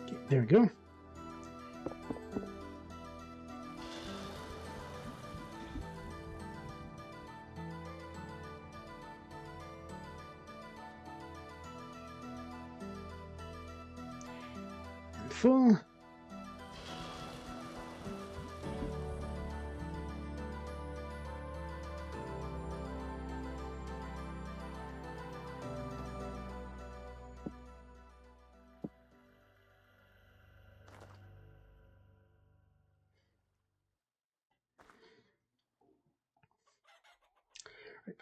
Okay, there we go. And full.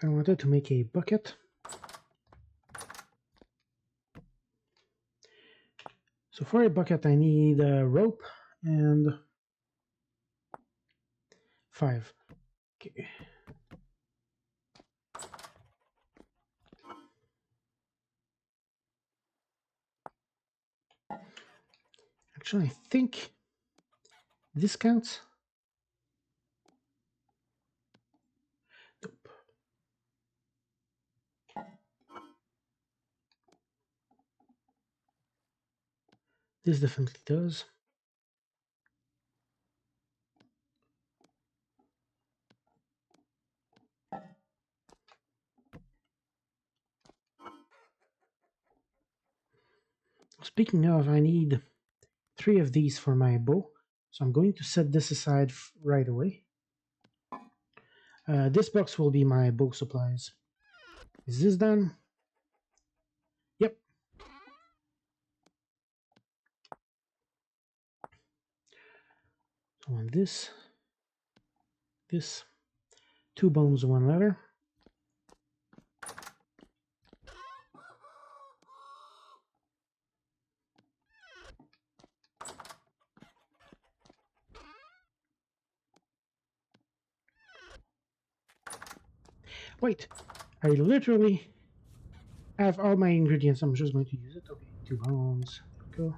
I wanted to make a bucket. So for a bucket, I need a rope and 5. Okay. Actually, I think this counts. Nope. This definitely does. Speaking of, I need 3 of these for my bow. So I'm going to set this aside right away. This box will be my bow supplies. Is this done? Yep. So on this, 2 bones, 1 leather. Wait, I literally have all my ingredients. I'm just going to use it. Okay, 2 bones. Go.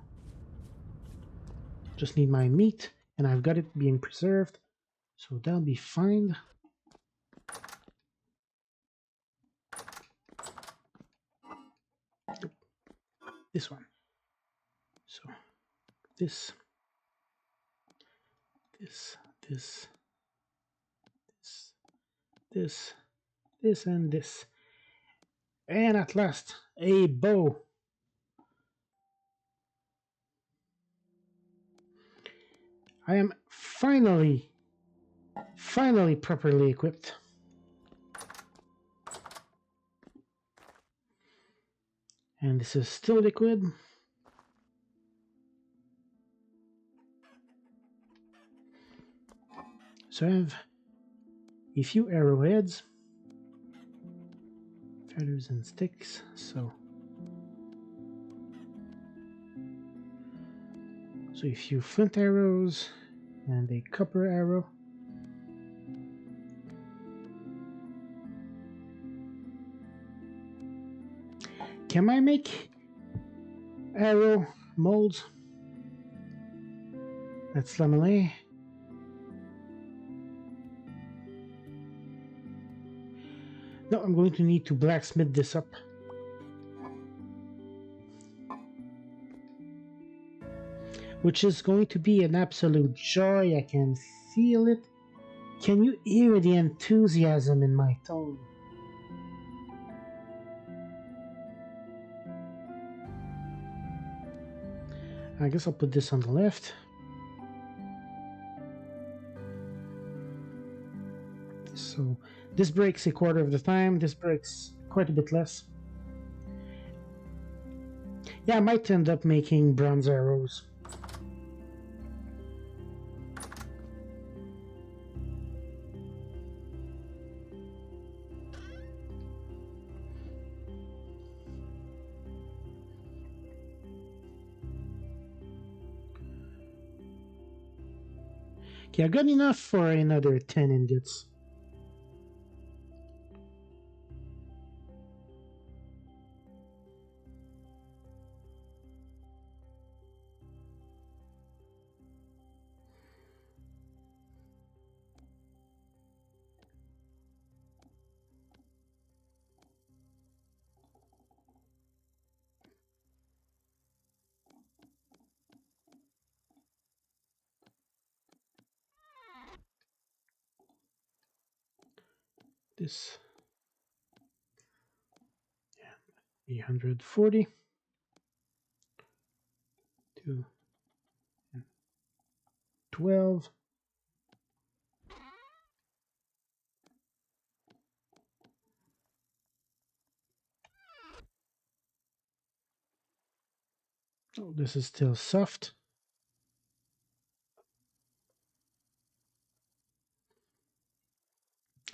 Just need my meat, and I've got it being preserved, so that'll be fine. This one. So this, this, this, this, this, and this. And at last, a bow. I am finally properly equipped. And this is still liquid. So I have a few arrowheads, feathers and sticks, so a few flint arrows and a copper arrow. Can I make arrow molds? That's lamellar. No, I'm going to need to blacksmith this up. Which is going to be an absolute joy. I can feel it. Can you hear the enthusiasm in my tone? I guess I'll put this on the left. So this breaks a quarter of the time. This breaks quite a bit less. Yeah, I might end up making bronze arrows. Okay, I got enough for another 10 ingots. This 840 to 12. Oh, this is still soft.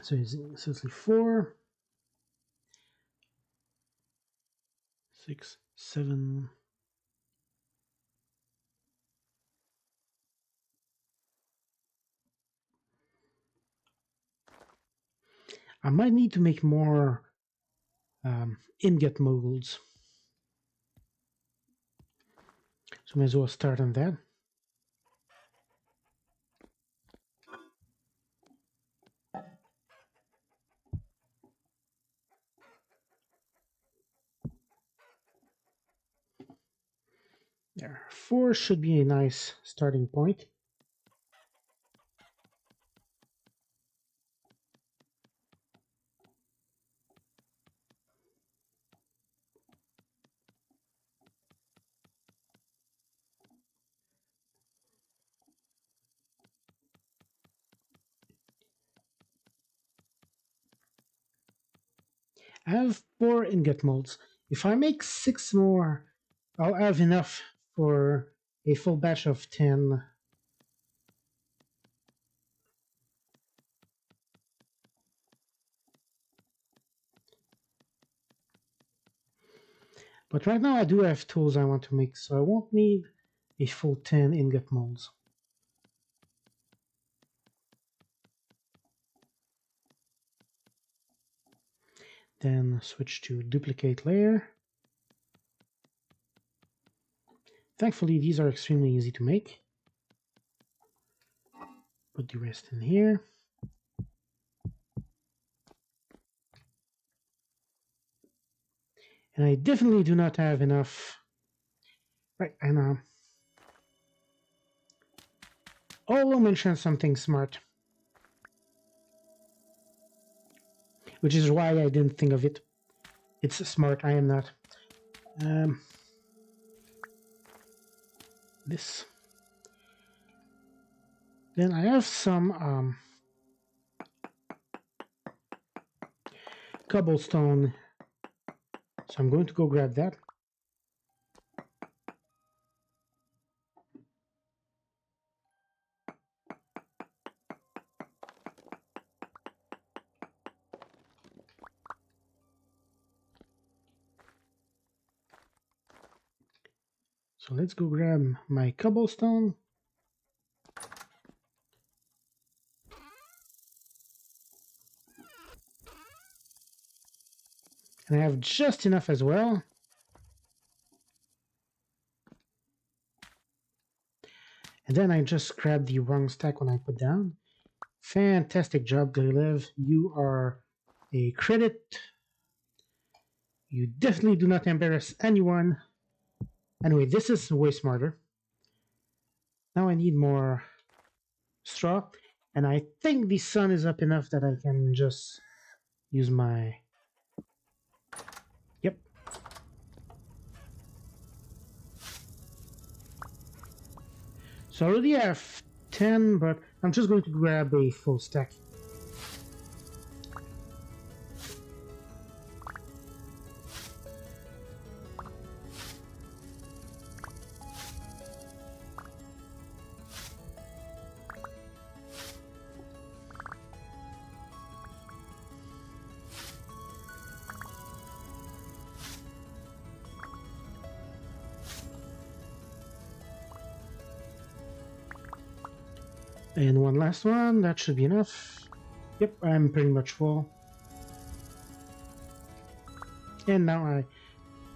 So it's essentially 4, 6, 7. I might need to make more ingot molds. So may as well start on that. There, 4 should be a nice starting point. I have 4 ingot molds. If I make 6 more, I'll have enough for a full batch of 10. But right now I do have tools I want to make, so I won't need a full 10 ingot molds. Then switch to duplicate layer. Thankfully, these are extremely easy to make. Put the rest in here. And I definitely do not have enough. Right, and oh, we'll mention something smart. Which is why I didn't think of it. It's smart, I am not. This. Then I have some cobblestone. So I'm going to go grab that. So let's go grab my cobblestone. And I have just enough as well. And then I just grabbed the wrong stack when I put down. Fantastic job, Live. You are a credit. You definitely do not embarrass anyone. Anyway, this is way smarter. Now I need more straw. And I think the sun is up enough that I can just use my... Yep. So I already have 10, but I'm just going to grab a full stack. And one last one, that should be enough. Yep, I'm pretty much full. And now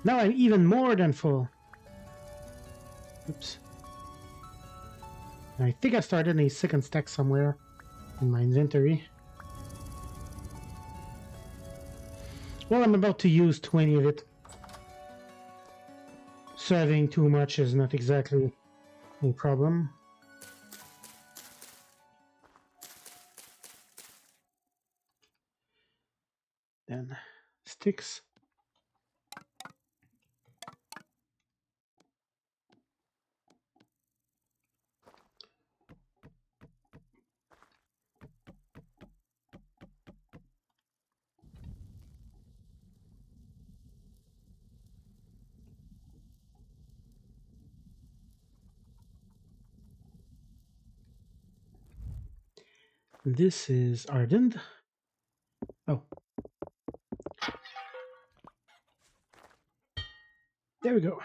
I'm even more than full. Oops. I think I started a second stack somewhere in my inventory. Well, I'm about to use 20 of it. Serving too much is not exactly a problem. Then sticks. This is ardent. Oh. There we go.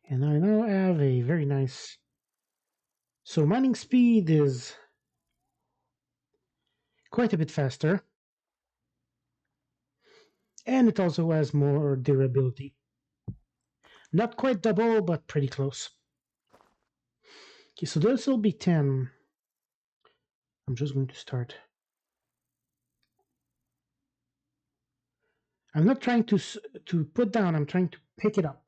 And I now have a very nice... So mining speed is quite a bit faster. And it also has more durability. Not quite double, but pretty close. Okay, so this will be 10. I'm just going to start. I'm not trying to put down, I'm trying to pick it up.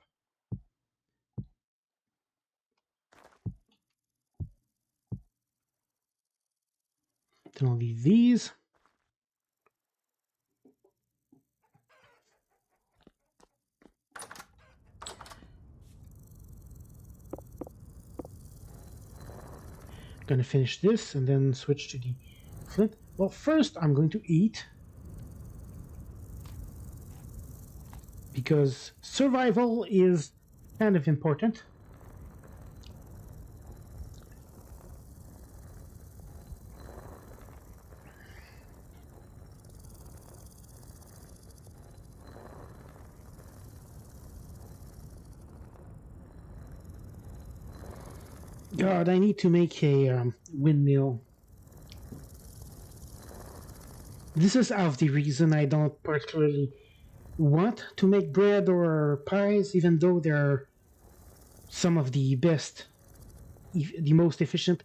Then I'll leave these. Gonna finish this and then switch to the flint. Well, first I'm going to eat, because survival is kind of important. God, I need to make a windmill. This is out of the reason I don't particularly want to make bread or pies, even though they're some of the best, the most efficient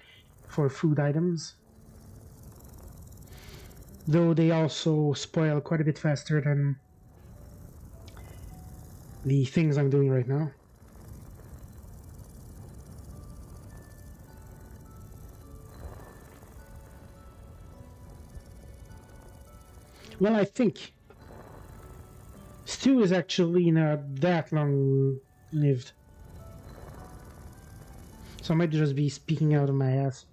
for food items. Though they also spoil quite a bit faster than the things I'm doing right now. Well, I think stew is actually not that long lived. So I might just be speaking out of my ass.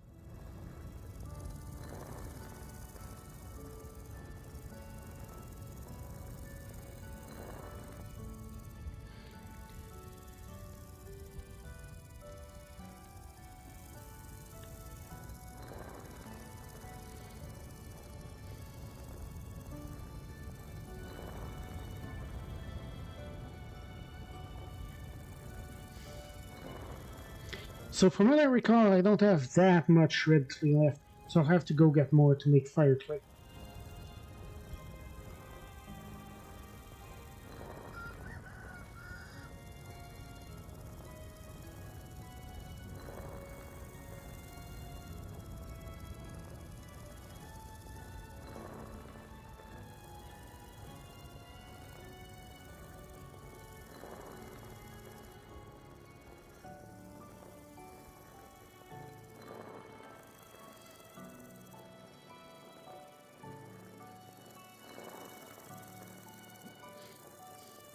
So from what I recall, I don't have that much red clay left, so I'll have to go get more to make fire clay.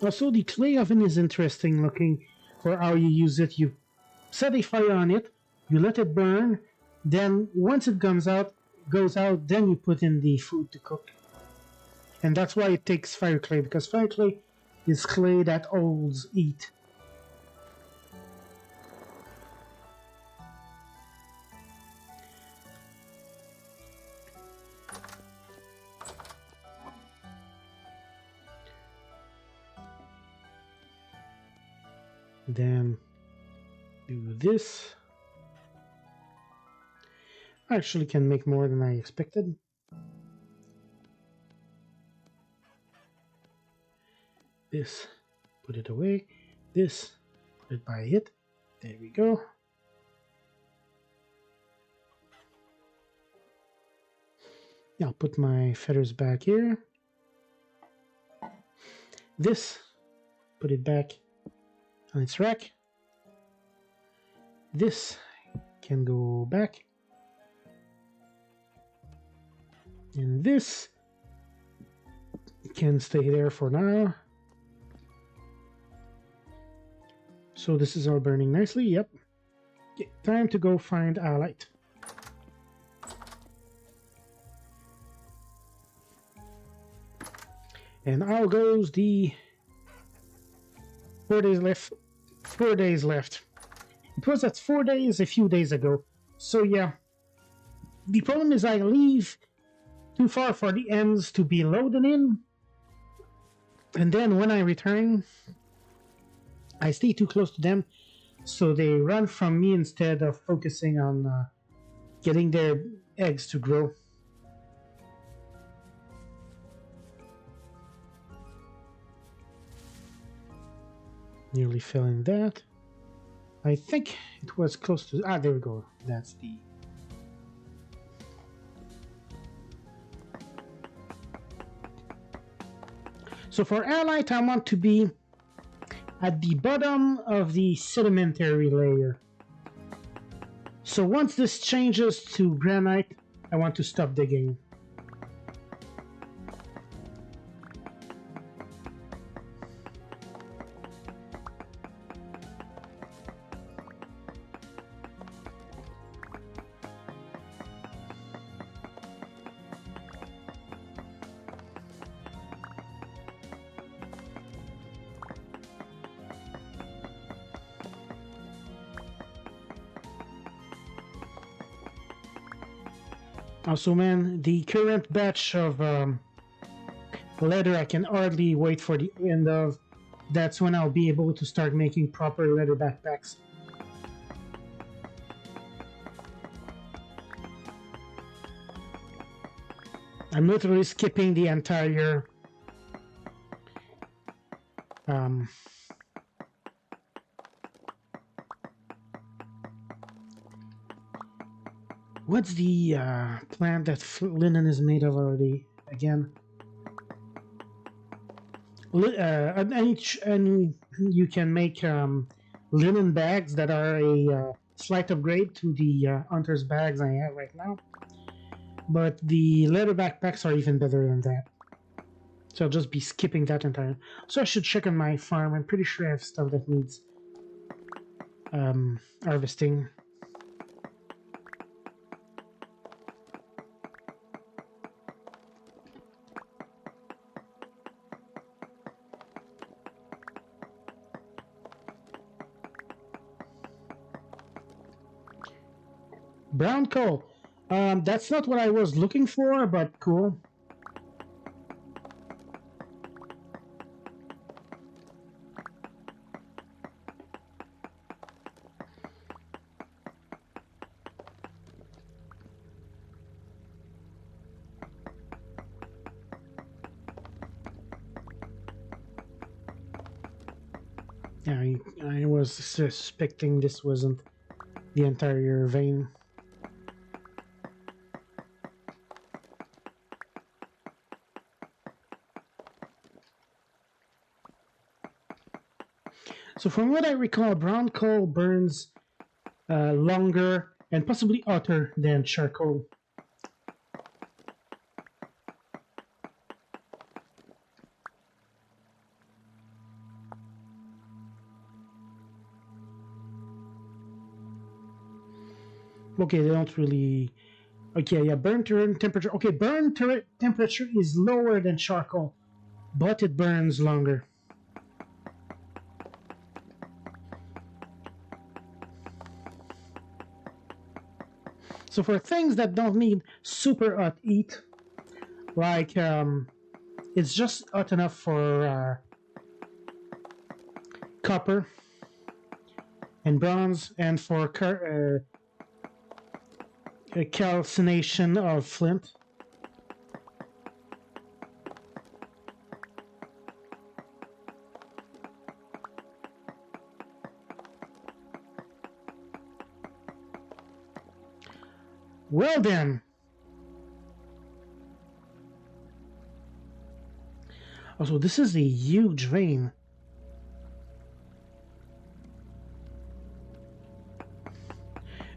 Also, the clay oven is interesting looking for how you use it. You set a fire on it, you let it burn, then once it goes out, then you put in the food to cook. And that's why it takes fire clay, because fire clay is clay that holds heat. Then do this. I actually can make more than I expected. This, put it away. This, put it by it. There we go. I'll put my feathers back here. This, put it back on its rack. This can go back. And this can stay there for now. So this is all burning nicely, yep. Okay, time to go find Halite. And out goes the 4 days left. 4 days left. It was at 4 days a few days ago. So yeah. The problem is I leave too far for the ends to be loaded in. And then when I return, I stay too close to them. So they run from me instead of focusing on getting their eggs to grow. Nearly filling that. I think it was close to... there we go. That's the... So for Halite, I want to be at the bottom of the sedimentary layer. So once this changes to granite, I want to stop digging. Also, man, the current batch of leather I can hardly wait for the end of. That's when I'll be able to start making proper leather backpacks. I'm literally skipping the entire what's the plant that linen is made of already? Again, and you can make linen bags that are a slight upgrade to the hunter's bags I have right now. But the leather backpacks are even better than that. So I'll just be skipping that entire. So I should check on my farm. I'm pretty sure I have stuff that needs harvesting. Brown coal. That's not what I was looking for, but cool. Yeah, I was suspecting this wasn't the entire vein. So from what I recall, brown coal burns longer and possibly hotter than charcoal. Okay, they don't really. Okay, yeah, burn temperature. Okay, burn temperature is lower than charcoal, but it burns longer. So for things that don't need super hot heat, like it's just hot enough for copper and bronze, and for calcination of flint. Well then. Also, this is a huge vein.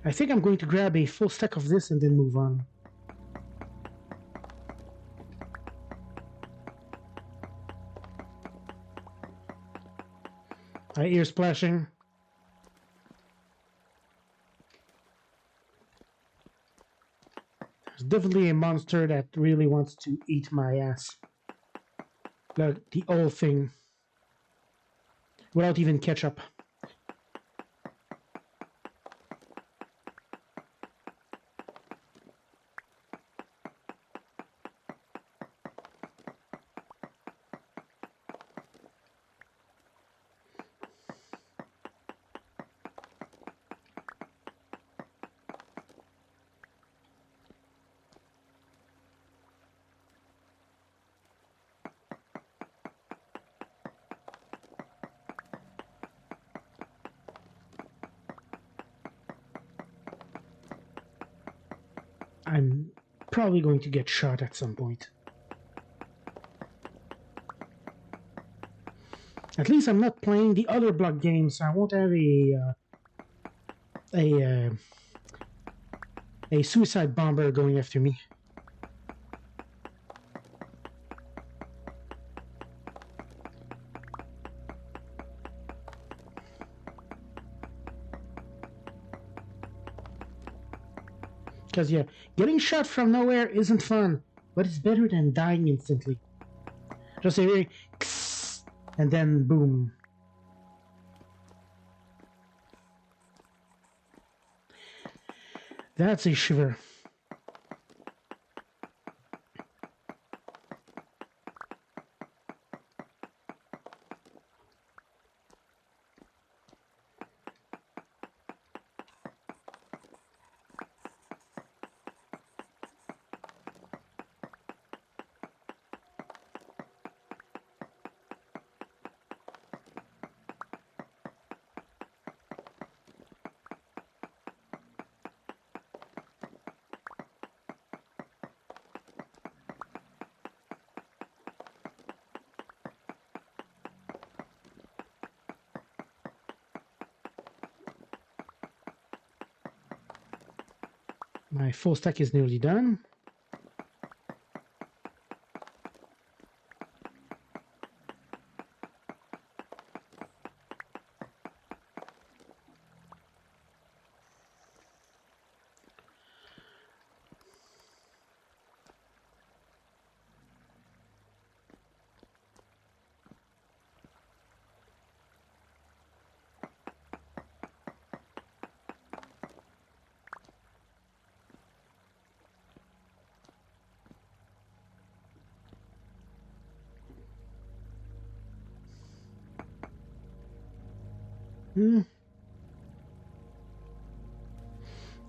I think I'm going to grab a full stack of this and then move on. I hear splashing. There's definitely a monster that really wants to eat my ass. Like the whole thing. Without even ketchup. I'm probably going to get shot at some point. At least I'm not playing the other block games, so I won't have a suicide bomber going after me. Because, yeah, getting shot from nowhere isn't fun, but it's better than dying instantly. Just a very and then boom. That's a shiver. My full stack is nearly done.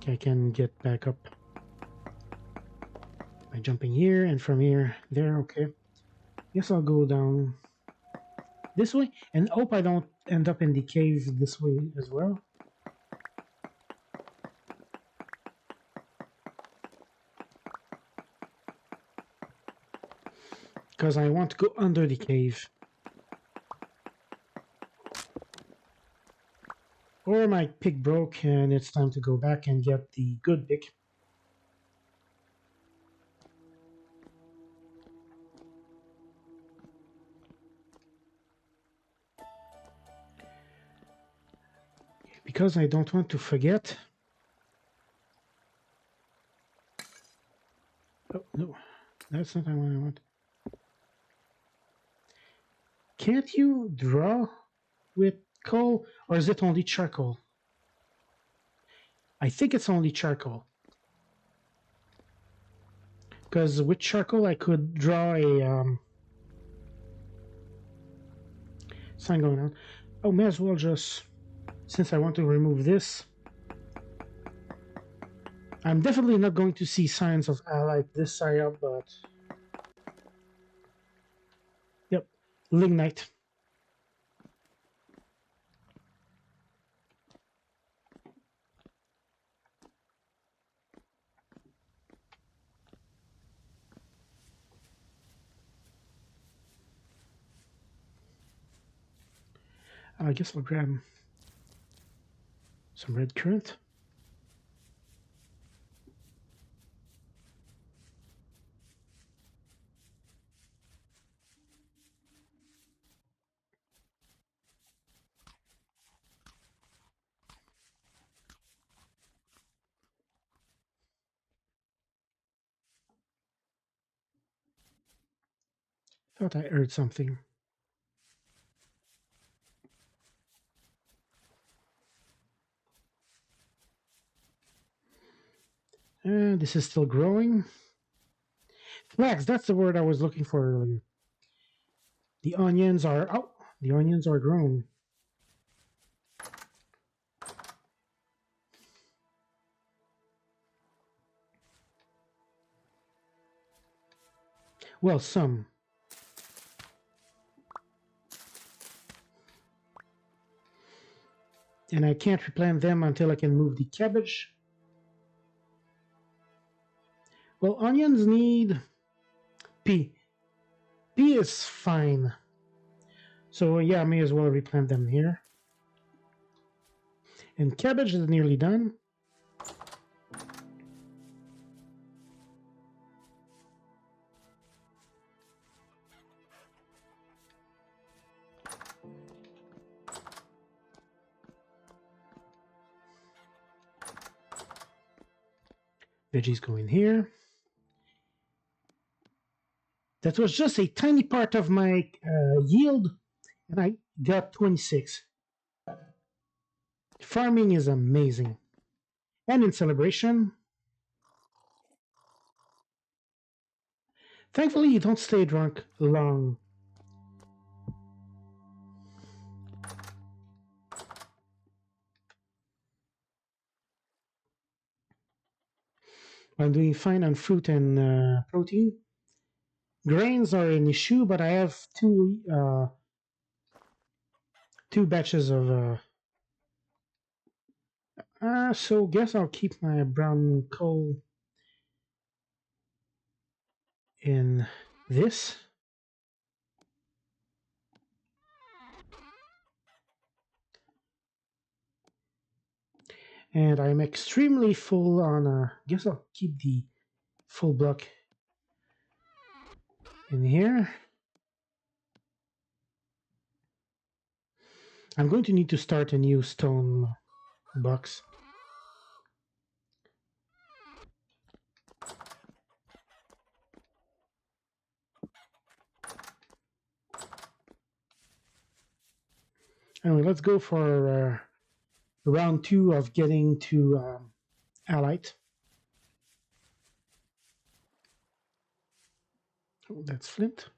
Okay, I can get back up by jumping here and from here there. Okay, guess I'll go down this way, and hope I don't end up in the cave this way as well. Because I want to go under the cave. Or my pick broke and it's time to go back and get the good pick. Because I don't want to forget. Oh, no. That's not what I want. Can't you draw with coal? Or is it only charcoal? I think it's only charcoal. Because with charcoal I could draw a sign going on. Oh, may as well just, since I want to remove this. I'm definitely not going to see signs of Halite this side up, but yep, lignite. I guess I'll grab some red currant. Thought I heard something. And this is still growing. Flax, that's the word I was looking for earlier. The onions are, oh, the onions are grown. Well, some. And I can't replant them until I can move the cabbage. Well, onions need P. P is fine. So yeah, I may as well replant them here. And cabbage is nearly done. Veggies go in here. That was just a tiny part of my yield, and I got 26. Farming is amazing. And in celebration, thankfully you don't stay drunk long. I'm doing fine on fruit and protein. Grains are an issue, but I have two batches of. So guess I'll keep my brown coal in this. And I'm extremely full on. Guess I'll keep the full block in here. I'm going to need to start a new stone box. Anyway, let's go for round 2 of getting to Halite. Oh, that's flint.